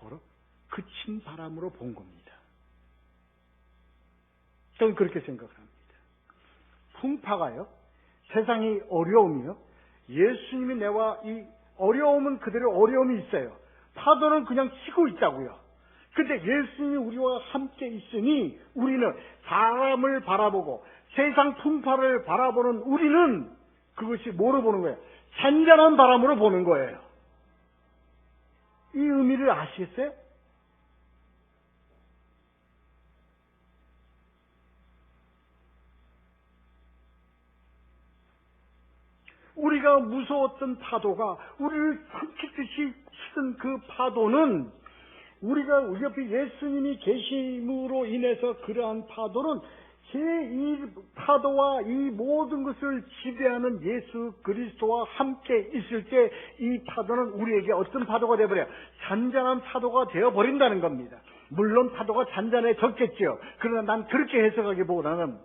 바로 그친 바람으로 본 겁니다. 저는 그렇게 생각합니다. 풍파가요, 세상이 어려움이요, 예수님이 내와 이 어려움은 그대로 어려움이 있어요. 파도는 그냥 치고 있다고요. 근데 예수님이 우리와 함께 있으니 우리는 바람을 바라보고 세상 풍파를 바라보는 우리는 그것이 뭐로 보는 거예요? 잔잔한 바람으로 보는 거예요. 이 의미를 아시겠어요? 우리가 무서웠던 파도가 우리를 삼키듯이 치던 그 파도는 우리가 우리 옆에 예수님이 계심으로 인해서 그러한 파도는 이 파도와 이 모든 것을 지배하는 예수 그리스도와 함께 있을 때 이 파도는 우리에게 어떤 파도가 되어버려요? 잔잔한 파도가 되어버린다는 겁니다. 물론 파도가 잔잔해졌겠죠. 그러나 난 그렇게 해석하기보다는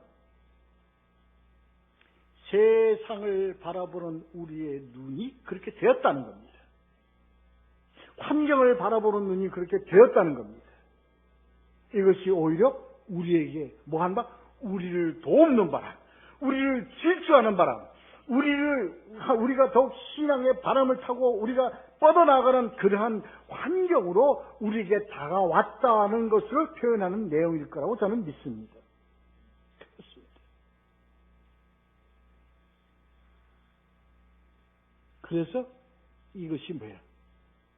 세상을 바라보는 우리의 눈이 그렇게 되었다는 겁니다. 환경을 바라보는 눈이 그렇게 되었다는 겁니다. 이것이 오히려 우리에게 뭐한다? 우리를 돕는 바람, 우리를 질주하는 바람, 우리가 더욱 신앙의 바람을 타고 우리가 뻗어나가는 그러한 환경으로 우리에게 다가왔다는 것을 표현하는 내용일 거라고 저는 믿습니다. 그렇습니다. 그래서 이것이 뭐야?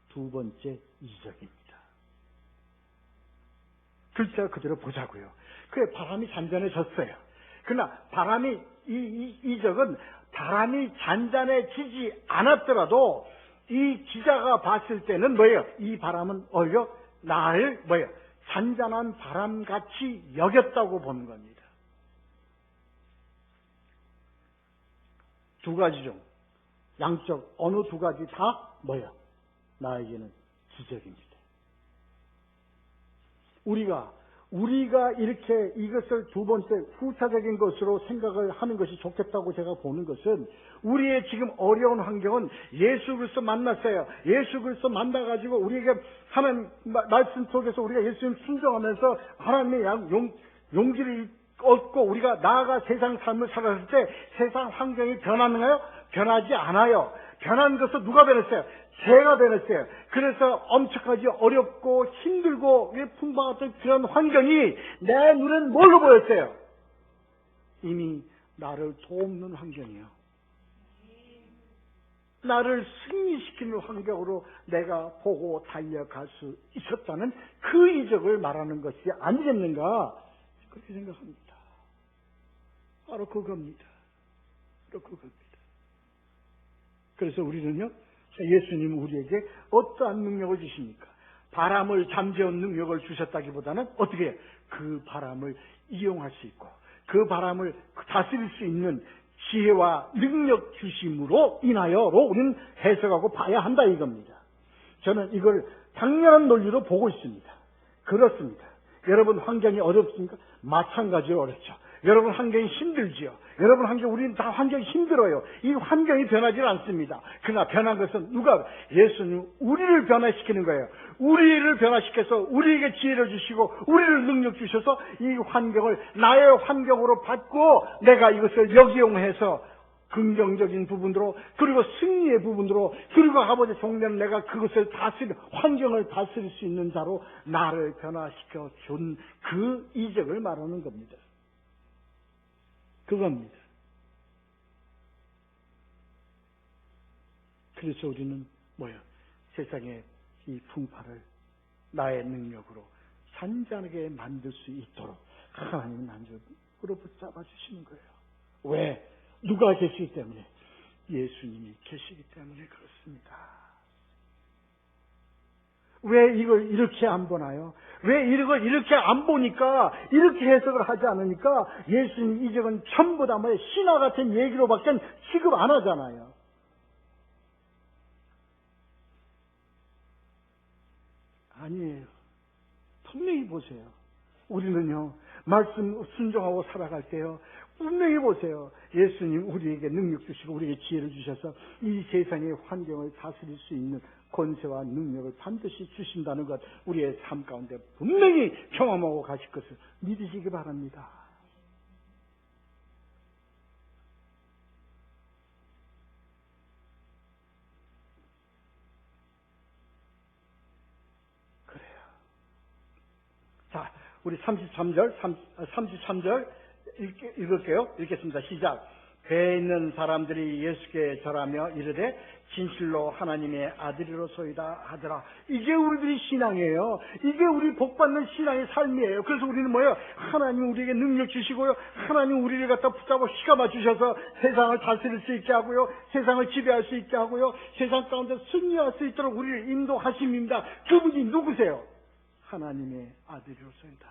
두 번째 이적입니다. 글자 그대로 보자고요. 그게 바람이 잔잔해졌어요. 그러나 바람이 이적은 바람이 잔잔해지지 않았더라도 이 기자가 봤을 때는 뭐예요? 이 바람은 오히려 나를 뭐예요? 잔잔한 바람같이 여겼다고 보는 겁니다. 두 가지 중 양쪽 어느 두 가지 다 뭐예요? 나에게는 기적입니다. 우리가 이렇게 이것을 두 번째 후차적인 것으로 생각을 하는 것이 좋겠다고 제가 보는 것은 우리의 지금 어려운 환경은 예수 그리스도 만났어요. 예수 그리스도 만나가지고 우리에게 하나님 말씀 속에서 우리가 예수님 순종하면서 하나님의 용기를 얻고 우리가 나아가 세상 삶을 살았을 때 세상 환경이 변하는가요? 변하지 않아요. 변한 것은 누가 변했어요? 제가 변했어요. 그래서 엄청나게 어렵고 힘들고 풍부한 그런 환경이 내 눈엔 뭘로 보였어요? 이미 나를 돕는 환경이요. 나를 승리시키는 환경으로 내가 보고 달려갈 수 있었다는 그 이적을 말하는 것이 아니겠는가? 그렇게 생각합니다. 바로 그겁니다. 바로 그겁니다. 그래서 우리는요, 예수님은 우리에게 어떠한 능력을 주십니까? 바람을 잠재운 능력을 주셨다기보다는 어떻게 해요? 그 바람을 이용할 수 있고 그 바람을 다스릴 수 있는 지혜와 능력 주심으로 인하여로 우리는 해석하고 봐야 한다 이겁니다. 저는 이걸 당연한 논리로 보고 있습니다. 그렇습니다. 여러분 환경이 어렵습니까? 마찬가지로 어렵죠. 여러분 환경이 힘들지요. 여러분 우리는 다 환경이 힘들어요. 이 환경이 변하지 않습니다. 그러나 변한 것은 누가? 예수님 우리를 변화시키는 거예요. 우리를 변화시켜서 우리에게 지혜를 주시고 우리를 능력 주셔서 이 환경을 나의 환경으로 받고 내가 이것을 역이용해서 긍정적인 부분으로 그리고 승리의 부분으로 그리고 아버지 종래는 내가 그것을 환경을 다스릴 수 있는 자로 나를 변화시켜 준 그 이적을 말하는 겁니다. 그겁니다. 그래서 우리는 뭐예요? 세상의 이 풍파를 나의 능력으로 잔잔하게 만들 수 있도록 하나님은 난적으로 붙잡아 주시는 거예요. 왜? 누가 계시기 때문에? 예수님이 계시기 때문에 그렇습니다. 왜 이걸 이렇게 안 보나요? 왜 이걸 이렇게 안 보니까, 이렇게 해석을 하지 않으니까 예수님 이적은 전부 다 뭐 신화 같은 얘기로밖에 취급 안 하잖아요. 아니에요. 분명히 보세요. 우리는요, 말씀 순종하고 살아갈 때요, 분명히 보세요. 예수님 우리에게 능력 주시고 우리에게 지혜를 주셔서 이 세상의 환경을 다스릴 수 있는 권세와 능력을 반드시 주신다는 것, 우리의 삶 가운데 분명히 경험하고 가실 것을 믿으시기 바랍니다. 그래요. 자, 우리 33절 읽을게요. 읽겠습니다. 시작. 배에 있는 사람들이 예수께 절하며 이르되 진실로 하나님의 아들이로소이다 하더라. 이게 우리들이 신앙이에요. 이게 우리 복받는 신앙의 삶이에요. 그래서 우리는 뭐예요? 하나님 우리에게 능력 주시고요, 하나님 우리를 갖다 붙잡아 휘감아 주셔서 세상을 다스릴 수 있게 하고요, 세상을 지배할 수 있게 하고요, 세상 가운데 승리할 수 있도록 우리를 인도하십니다. 그분이 누구세요? 하나님의 아들이로소이다.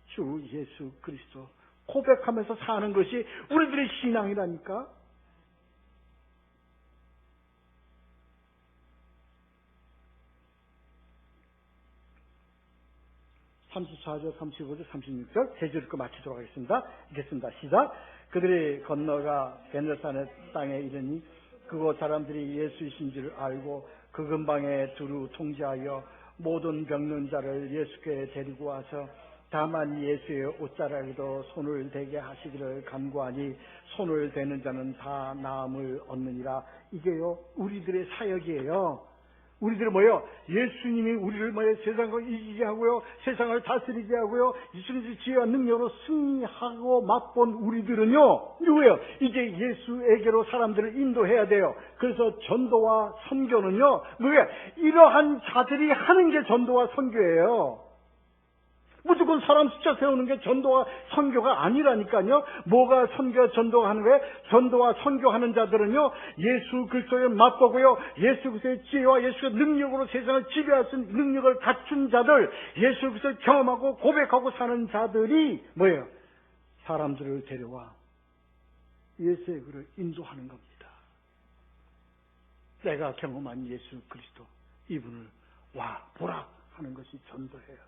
주 예수 그리스도 고백하면서 사는 것이 우리들의 신앙이라니까. 34절, 35절, 36절 세 줄 읽고 마치도록 하겠습니다. 읽겠습니다. 시작. 그들이 건너가 게네사렛 땅에 이르니 그곳 사람들이 예수이신 줄 알고 그 근방에 두루 통제하여 모든 병든 자를 예수께 데리고 와서 다만 예수의 옷자락에도 손을 대게 하시기를 간구하니 손을 대는 자는 다 나음을 얻느니라. 이게요, 우리들의 사역이에요. 우리들은 뭐예요? 예수님이 우리를 뭐예요? 세상을 이기게 하고요, 세상을 다스리게 하고요, 예수님의 지혜와 능력으로 승리하고 맛본 우리들은요, 누구예요? 이제 예수에게로 사람들을 인도해야 돼요. 그래서 전도와 선교는요, 뭐예요? 이러한 자들이 하는 게 전도와 선교예요. 무조건 사람 숫자 세우는 게 전도와 선교가 아니라니까요. 뭐가 선교와 전도가 하는 거예요? 전도와 선교하는 자들은요, 예수 그리스도를 맛보고요, 예수 그리스도의 지혜와 예수의 능력으로 세상을 지배할 수 있는 능력을 갖춘 자들, 예수 그리스도를 경험하고 고백하고 사는 자들이 뭐예요? 사람들을 데려와 예수에게로 인도하는 겁니다. 내가 경험한 예수 그리스도, 이분을 와 보라 하는 것이 전도예요.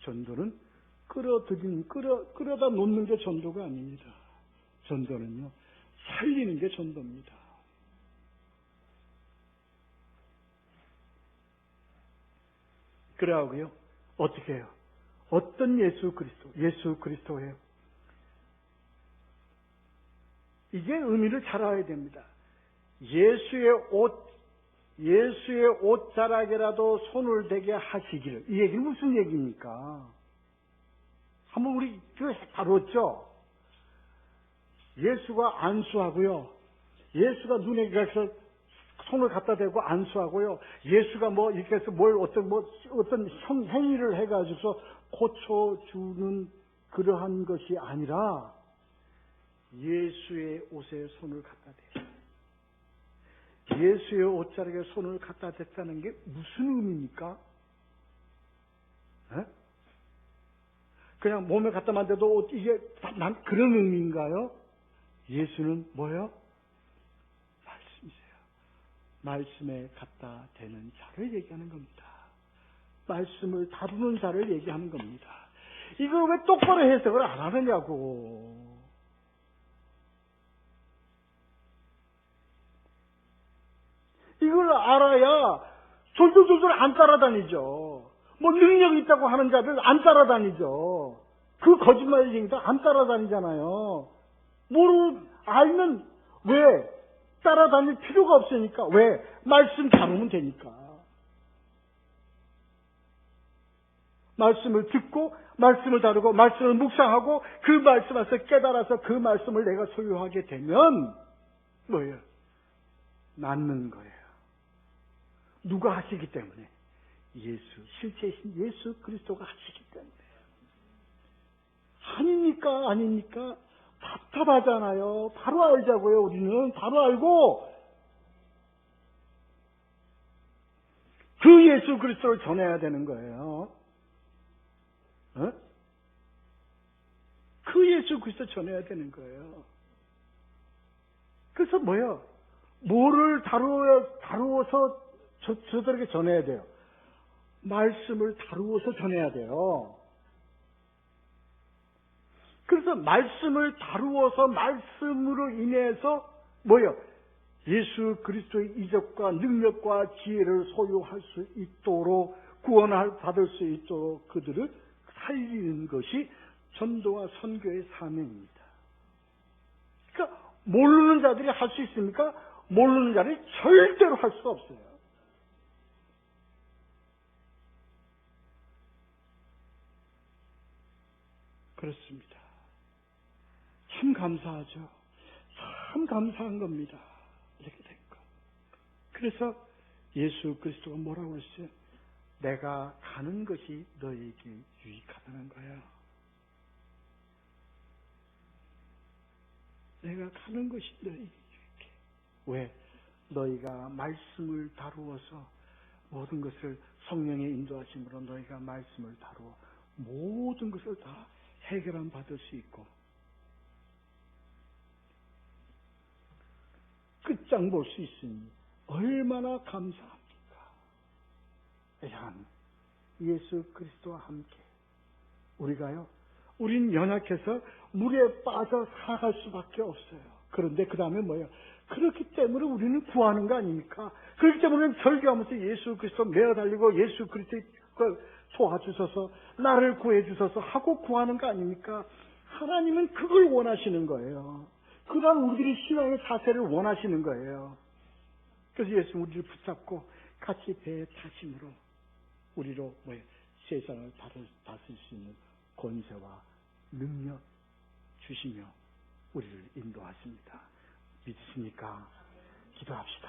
전도는 끌어다 놓는 게 전도가 아닙니다. 전도는요, 살리는 게 전도입니다. 그래하고요, 어떻게 해요? 어떤 예수 그리스도예요. 이게 의미를 잘 알아야 됩니다. 예수의 옷자락에라도 손을 대게 하시기를. 이 얘기는 무슨 얘기입니까? 한번 우리 교회 다뤘죠? 예수가 안수하고요, 예수가 눈에 가서 손을 갖다 대고 안수하고요, 예수가 뭐 이렇게 해서 어떤 행위를 해가지고서 고쳐주는 그러한 것이 아니라 예수의 옷에 손을 갖다 대요. 예수의 옷자락에 손을 갖다 댔다는 게 무슨 의미입니까? 에? 그냥 몸에 갖다 만져도 이게 난 그런 의미인가요? 예수는 뭐예요? 말씀이세요. 말씀에 갖다 대는 자를 얘기하는 겁니다. 말씀을 다루는 자를 얘기하는 겁니다. 이걸 왜 똑바로 해석을 안 하느냐고. 이걸 알아야 졸졸졸졸 안 따라다니죠. 뭐 능력이 있다고 하는 자들 안 따라다니죠. 그 거짓말쟁이들 안 따라다니잖아요. 알면 왜? 따라다닐 필요가 없으니까. 왜? 말씀 다루면 되니까. 말씀을 듣고 말씀을 다루고 말씀을 묵상하고 그 말씀에서 깨달아서 그 말씀을 내가 소유하게 되면 뭐예요? 낫는 거예요. 누가 하시기 때문에? 실제이신 예수 그리스도가 하시기 때문에. 아닙니까? 아닙니까? 답답하잖아요. 바로 알자고요. 우리는 바로 알고 그 예수 그리스도를 전해야 되는 거예요. 그 예수 그리스도 전해야 되는 거예요. 그래서 뭐요? 뭐를 다루어서 저들에게 전해야 돼요? 말씀을 다루어서 전해야 돼요. 그래서 말씀을 다루어서 말씀으로 인해서 뭐요? 예수 그리스도의 이적과 능력과 지혜를 소유할 수 있도록 구원받을 수 있도록 그들을 살리는 것이 전도와 선교의 사명입니다. 그러니까 모르는 자들이 할 수 있습니까? 모르는 자들이 절대로 할 수 없어요. 그렇습니다. 참 감사하죠. 참 감사한 겁니다. 이렇게 된 거. 그래서 예수 그리스도가 뭐라고 그랬어요? 내가 가는 것이 너에게 유익하다는 거야. 내가 가는 것이 너에게 유익해. 왜? 너희가 말씀을 다루어서 모든 것을 성령의 인도하심으로 너희가 말씀을 다루어 모든 것을 다 해결함 받을 수 있고 끝장 볼 수 있으니 얼마나 감사합니까? 참 예수 그리스도와 함께 우린 연약해서 물에 빠져 살아갈 수밖에 없어요. 그런데 그 다음에 뭐예요? 그렇기 때문에 우리는 구하는 거 아닙니까? 그렇기 때문에 설교하면서 예수 그리스도 매어 달리고 예수 그리스도를 도와주셔서 나를 구해주셔서 하고 구하는 거 아닙니까? 하나님은 그걸 원하시는 거예요. 그런 우리들이 신앙의 자세를 원하시는 거예요. 그래서 예수는 우리를 붙잡고 같이 배에 타심으로 우리로 세상을 다스릴 수 있는 권세와 능력 주시며 우리를 인도하십니다. 믿으십니까? 기도합시다.